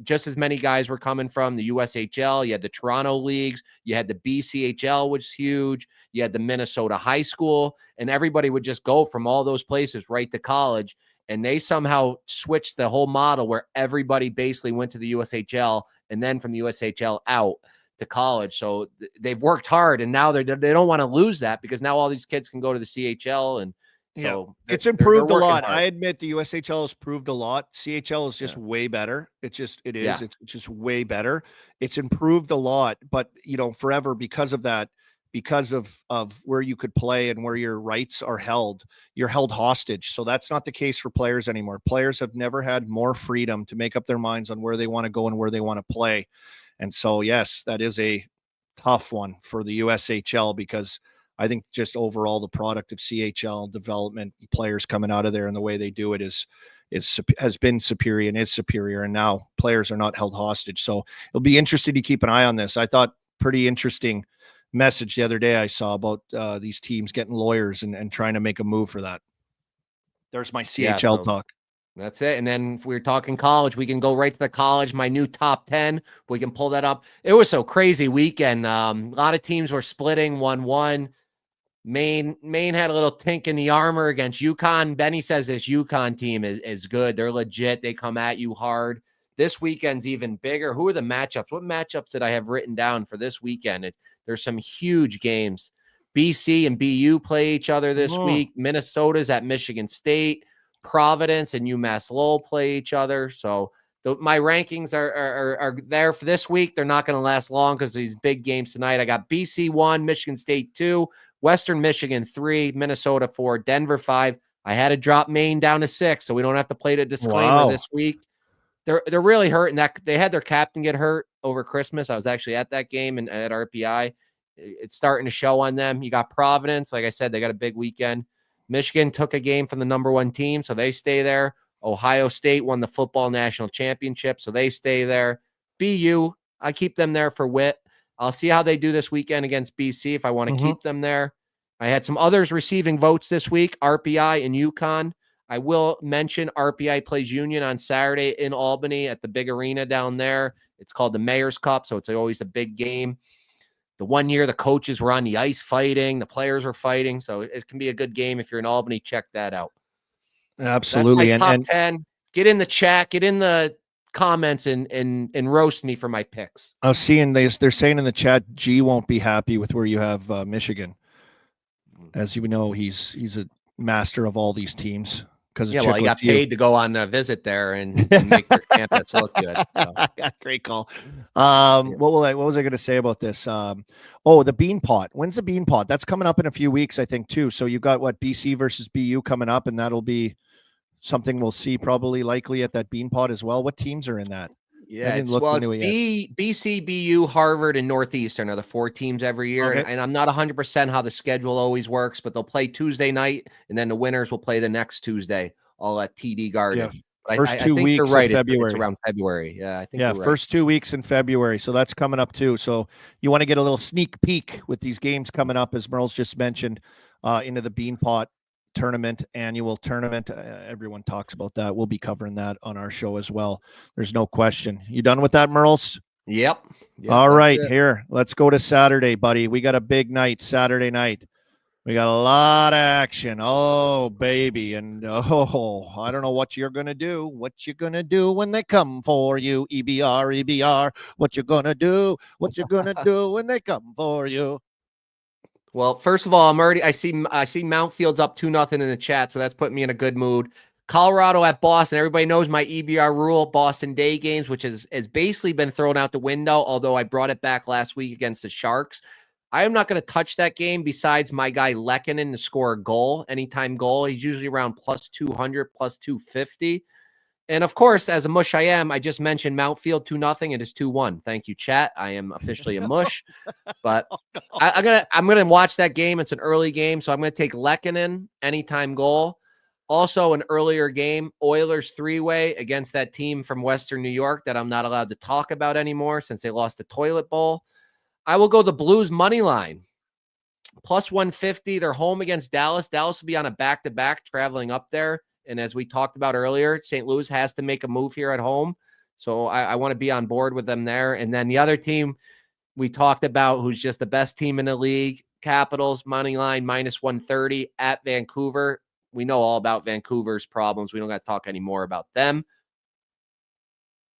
just as many guys were coming from the USHL. You had the Toronto leagues, you had the BCHL, which is huge. You had the Minnesota high school, and everybody would just go from all those places right to college. And they somehow switched the whole model where everybody basically went to the USHL and then from the USHL out to college. So they've worked hard, and now they don't want to lose that, because now all these kids can go to the CHL. And so it's improved a lot. Hard. I admit the USHL has improved a lot. CHL is just way better. It is. It's just way better. It's improved a lot, but forever, because of that, because of where you could play and where your rights are held, you're held hostage. So that's not the case for players anymore. Players have never had more freedom to make up their minds on where they want to go and where they want to play. And so, yes, that is a tough one for the USHL, because I think just overall the product of CHL development, players coming out of there and the way they do it has been superior and is superior. And now players are not held hostage. So it'll be interesting to keep an eye on this. I thought pretty interesting message the other day I saw about these teams getting lawyers and trying to make a move for that. There's my CHL talk. That's it. And then if we're talking college, we can go right to the college. My new top 10, we can pull that up. It was so crazy weekend. A lot of teams were splitting 1-1. Maine had a little tink in the armor against UConn. Benny says this UConn team is good. They're legit. They come at you hard. This weekend's even bigger. Who are the matchups? What matchups did I have written down for this weekend? There's some huge games. BC and BU play each other this week. Minnesota's at Michigan State. Providence and UMass Lowell play each other. So my rankings are there for this week. They're not going to last long because these big games tonight. I got BC 1, Michigan State 2, Western Michigan 3, Minnesota 4, Denver 5. I had to drop Maine down to 6, so we don't have to play the disclaimer this week. They're really hurting. That they had their captain get hurt over Christmas. I was actually at that game and at RPI. It's starting to show on them. You got Providence. Like I said, they got a big weekend. Michigan took a game from the #1 team, so they stay there. Ohio State won the football national championship, so they stay there. BU, I keep them there for wit. I'll see how they do this weekend against BC if I want to keep them there. I had some others receiving votes this week, RPI and UConn. I will mention RPI plays Union on Saturday in Albany at the big arena down there. It's called the Mayor's Cup, so it's always a big game. The one year the coaches were on the ice fighting, the players were fighting, so it can be a good game if you're in Albany. Check that out. Absolutely. That's my top 10. Get in the chat, get in the comments and roast me for my picks. I was seeing they're saying in the chat, G won't be happy with where you have Michigan. As you know, he's a master of all these teams. Because well, he got paid to go on a visit there and make their campus look good. So. Great call. What was I going to say about this? The Bean Pot. When's the Bean Pot? That's coming up in a few weeks, I think, too. So you got BC versus BU coming up, and that'll be something we'll see probably likely at that Bean Pot as well. What teams are in that? Yeah, it's BC, BU, Harvard, and Northeastern are the 4 teams every year. Okay. And I'm not 100% how the schedule always works, but they'll play Tuesday night, and then the winners will play the next Tuesday, all at TD Garden. Yeah. First 2 weeks of February. It's around February. Yeah, I think. Yeah, first 2 weeks in February. So that's coming up too. So you want to get a little sneak peek with these games coming up, as Merle's just mentioned, into the Bean Pot annual tournament. Everyone talks about that. We'll be covering that on our show as well. There's no question. You done with that, Merles? Yep. All right, here. Let's go to Saturday, buddy. We got a big night Saturday night. We got a lot of action. Oh, baby. And I don't know what you're going to do. What you going to do when they come for you? EBR. What you going to do? What you going to do when they come for you? Well, first of all, I see Mountfield's up 2-0 in the chat, so that's putting me in a good mood. Colorado at Boston. Everybody knows my EBR rule, Boston day games, which has basically been thrown out the window, although I brought it back last week against the Sharks. I am not going to touch that game besides my guy Lehkonen to score a goal, anytime goal. He's usually around +200, +250. And of course, as a mush I am, I just mentioned Mountfield 2-0. It is 2-1. Thank you, chat. I am officially a mush. But I'm gonna watch that game. It's an early game, so I'm gonna take Lehkonen anytime goal. Also, an earlier game, Oilers 3-way against that team from Western New York that I'm not allowed to talk about anymore since they lost the toilet bowl. I will go the Blues money line. Plus 150. They're home against Dallas. Dallas will be on a back-to-back traveling up there. And as we talked about earlier, St. Louis has to make a move here at home. So I want to be on board with them there. And then the other team we talked about, who's just the best team in the league, Capitals, money line, minus 130 at Vancouver. We know all about Vancouver's problems. We don't got to talk anymore about them.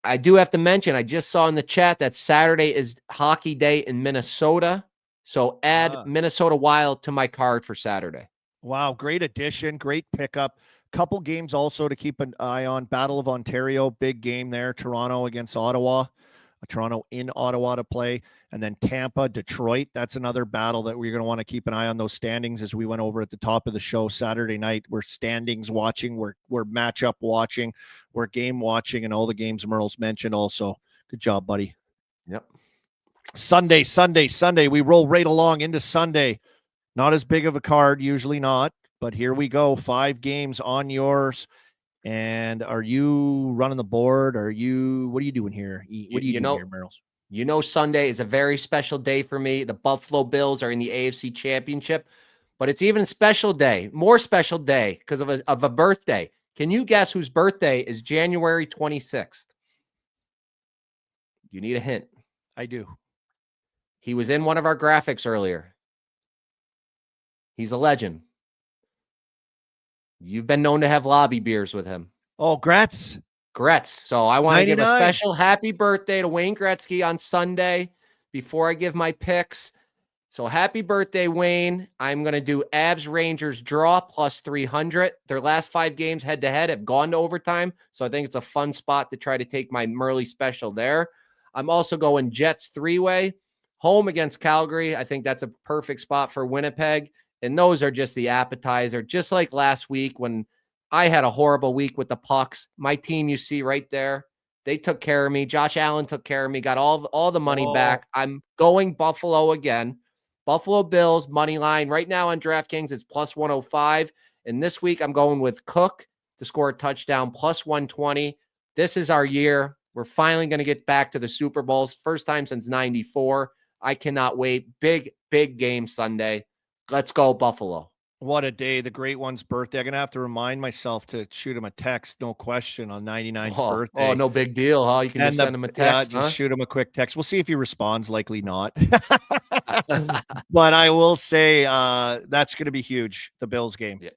I do have to mention, I just saw in the chat that Saturday is hockey day in Minnesota. So add Minnesota Wild to my card for Saturday. Wow, great addition, great pickup. Couple games also to keep an eye on. Battle of Ontario, big game there. Toronto against Ottawa. Toronto in Ottawa to play. And then Tampa, Detroit. That's another battle that we're going to want to keep an eye on those standings as we went over at the top of the show Saturday night. We're standings watching. We're matchup watching. We're game watching, and all the games Merle's mentioned also. Good job, buddy. Yep. Sunday. We roll right along into Sunday. Not as big of a card, usually not. But here we go. 5 games on yours. And are you running the board? What are you doing here? What are you doing here, Merles? You know, Sunday is a very special day for me. The Buffalo Bills are in the AFC Championship, but it's even a special day, more special day because of a birthday. Can you guess whose birthday is January 26th? You need a hint. I do. He was in one of our graphics earlier. He's a legend. You've been known to have lobby beers with him. Oh, Gretz. So I want to give a 99. special happy birthday to Wayne Gretzky on Sunday before I give my picks. So happy birthday, Wayne. I'm going to do Avs Rangers draw plus 300. Their last 5 games head-to-head have gone to overtime, so I think it's a fun spot to try to take my Merle special there. I'm also going Jets 3-way, home against Calgary. I think that's a perfect spot for Winnipeg. And those are just the appetizer, just like last week when I had a horrible week with the pucks. My team, you see right there, they took care of me. Josh Allen took care of me, got all the money back. I'm going Buffalo again. Buffalo Bills, money line. Right now on DraftKings, it's plus 105. And this week, I'm going with Cook to score a touchdown, plus 120. This is our year. We're finally going to get back to the Super Bowls. First time since 94. I cannot wait. Big game Sunday. Let's go, Buffalo. What a day. The great one's birthday. I'm going to have to remind myself to shoot him a text, no question, on 99's birthday. Oh, no big deal, huh? You can just send him a text, just shoot him a quick text. We'll see if he responds. Likely not. But I will say that's going to be huge, the Bills game. Yeah.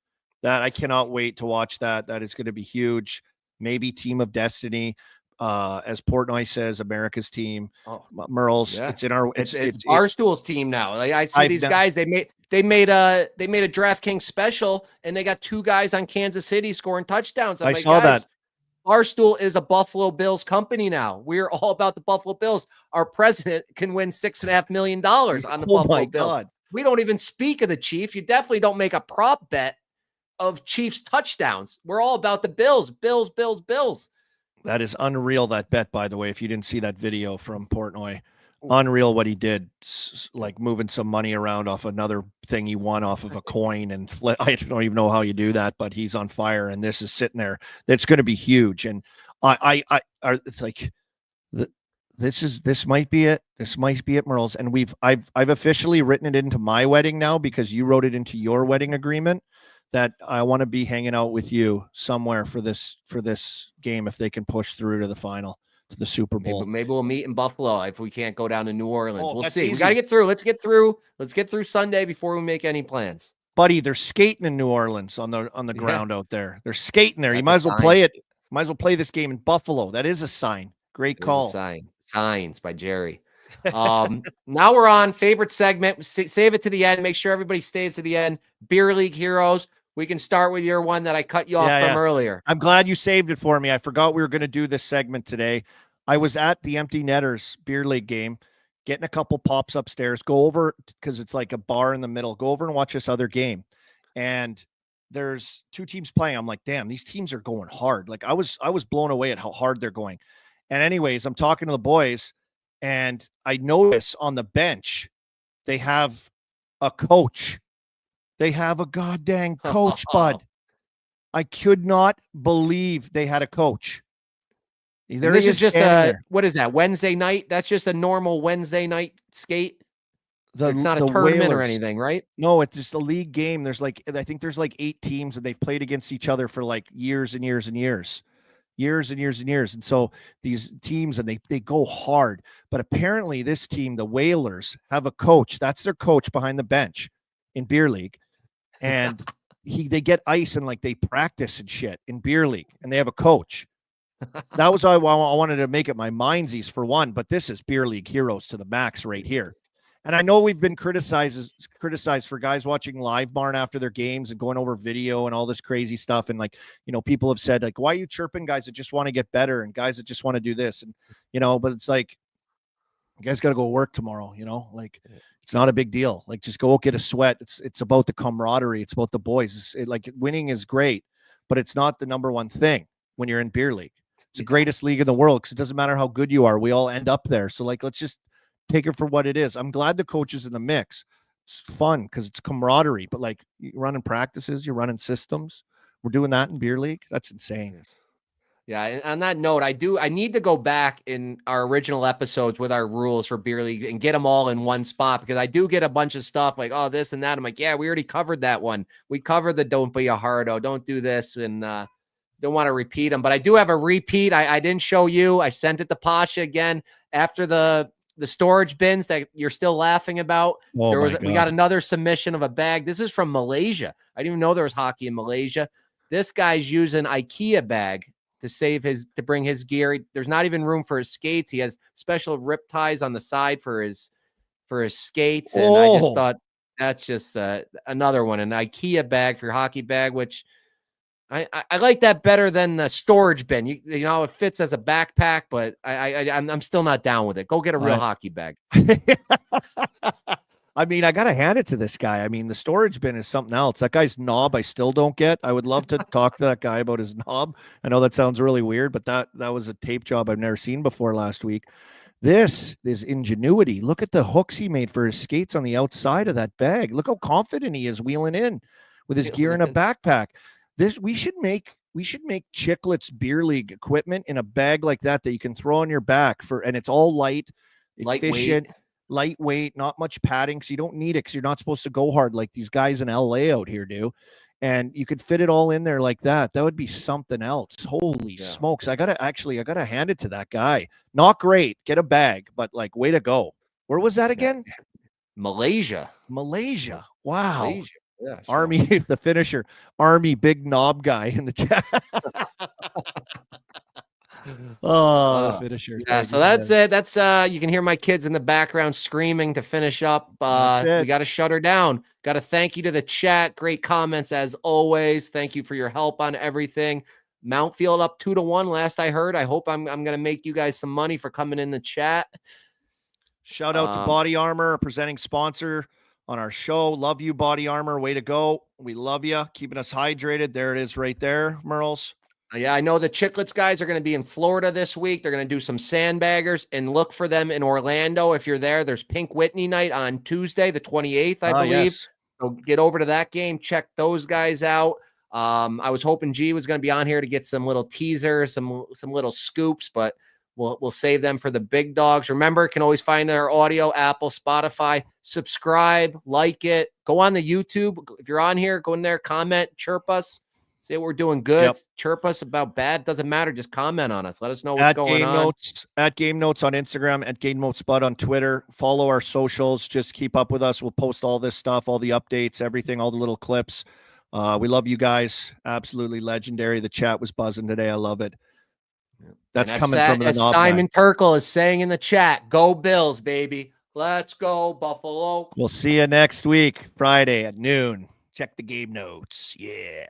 That I cannot wait to watch that. That is going to be huge. Maybe Team of Destiny. As Portnoy says, America's team. Merle's. Yeah. It's Barstool's team now. Like, I see these guys. They made a DraftKings special, and they got 2 guys on Kansas City scoring touchdowns. I saw that. Barstool is a Buffalo Bills company now. We're all about the Buffalo Bills. Our president can win $6.5 million on the Buffalo Bills. God. We don't even speak of the Chief. You definitely don't make a prop bet of Chiefs touchdowns. We're all about the Bills. Bills. That is unreal, that bet, by the way, if you didn't see that video from Portnoy. Unreal what he did, like moving some money around off another thing he won off of a coin and flip. I don't even know how you do that, but he's on fire, and this is sitting there. That's going to be huge. And it's like, this might be it. This might be it, Merles. And I've officially written it into my wedding now because you wrote it into your wedding agreement that I want to be hanging out with you somewhere for this game if they can push through to the final. To the Super Bowl. Maybe we'll meet in Buffalo if we can't go down to New Orleans. We'll see. Easy. We got to get through. Let's get through Sunday before we make any plans. Buddy, they're skating in New Orleans on the ground out there. They're skating there. That's you might as well play it. Might as well play this game in Buffalo. That is a sign. Great call. Signs by Jerry. Now we're on favorite segment. Save it to the end. Make sure everybody stays to the end. Beer League Heroes. We can start with your one that I cut you off from earlier. I'm glad you saved it for me. I forgot we were going to do this segment today. I was at the Empty Netters Beer League game, getting a couple pops upstairs. Go over, because it's like a bar in the middle. Go over and watch this other game. And there's two teams playing. I'm like, damn, these teams are going hard. Like I was blown away at how hard they're going. And anyways, I'm talking to the boys and I notice on the bench, they have a coach. They have a goddamn coach, bud. I could not believe they had a coach. There this is just a, what is that, Wednesday night? That's just a normal Wednesday night skate? It's not a tournament or anything, right? No, it's just a league game. There's like, I think there's like 8 teams and they've played against each other for like years and years and years. And so these teams, and they go hard. But apparently this team, the Whalers, have a coach. That's their coach behind the bench in beer league. And they get ice and like they practice and shit in beer league, and they have a coach. That was why I wanted to make it my Minzees for one, but this is beer league heroes to the max right here. And I know we've been criticized for guys watching Live Barn after their games and going over video and all this crazy stuff. And like, you know, people have said like, why are you chirping guys that just want to get better and guys that just want to do this? And, you know, but it's like, you guys got to go work tomorrow, you know, like it's not a big deal. Like just go get a sweat. It's about the camaraderie. It's about the boys. Like winning is great, but it's not the number one thing when you're in beer league. It's the greatest league in the world because it doesn't matter how good you are. We all end up there. So like, let's just take it for what it is. I'm glad the coach is in the mix. It's fun because it's camaraderie, but like you're running practices, you're running systems. We're doing that in beer league. That's insane. Yeah. And on that note, I need to go back in our original episodes with our rules for beer league and get them all in one spot, because I do get a bunch of stuff like, oh, this and that. I'm like, yeah, we already covered that one. We covered the don't be a hardo, don't do this. And, don't want to repeat them, but I do have a repeat. I didn't show you. I sent it to Pasha again after the storage bins that you're still laughing about. We got another submission of a bag. This is from Malaysia. I didn't even know there was hockey in Malaysia. This guy's using IKEA bag to bring his gear. There's not even room for his skates. He has special rip ties on the side for his skates. And I just thought that's just another one, an IKEA bag for your hockey bag, which I like that better than the storage bin. You know, it fits as a backpack, but I'm still not down with it. Go get a real hockey bag. I mean, I got to hand it to this guy. I mean, the storage bin is something else. That guy's knob, I still don't get. I would love to talk to that guy about his knob. I know that sounds really weird, but that was a tape job I've never seen before last week. This is ingenuity. Look at the hooks he made for his skates on the outside of that bag. Look how confident he is wheeling in with his gear in a backpack. We should make Chiclets beer league equipment in a bag like that you can throw on your back and it's all lightweight, not much padding. So you don't need it because you're not supposed to go hard like these guys in LA out here do. And you could fit it all in there like that. That would be something else. Holy smokes. I gotta hand it to that guy. Not great. Get a bag, but like, way to go. Where was that again? Malaysia. Wow. Malaysia. Yeah, so. Army, the finisher. Army, big knob guy in the chat. The finisher. Yeah, so that's it. That's you can hear my kids in the background screaming to finish up. We got to shut her down. Got to thank you to the chat. Great comments as always. Thank you for your help on everything. Mountfield up 2-1 last I heard. I hope I'm gonna make you guys some money for coming in the chat. Shout out to Body Armor, presenting sponsor on our show. Love you, Body Armor. Way to go. We love you. Keeping us hydrated. There it is right there, Merles. Yeah, I know the Chicklets guys are going to be in Florida this week. They're going to do some sandbaggers, and look for them in Orlando. If you're there, there's Pink Whitney night on Tuesday, the 28th, I believe. Yes. So get over to that game. Check those guys out. I was hoping G was going to be on here to get some little teasers, some little scoops, but we'll save them for the big dogs. Remember, can always find our audio, Apple, Spotify. Subscribe, like it. Go on the YouTube. If you're on here, go in there, comment, chirp us. Say we're doing good. Yep. Chirp us about bad. Doesn't matter. Just comment on us. Let us know what's going on. At Game Notes on Instagram, at Game Notes Bud on Twitter. Follow our socials. Just keep up with us. We'll post all this stuff, all the updates, everything, all the little clips. We love you guys. Absolutely legendary. The chat was buzzing today. I love it. That's coming from the knob Simon guy. Turkle is saying in the chat, go Bills, baby. Let's go, Buffalo. We'll see you next week, Friday at noon. Check the game notes. Yeah.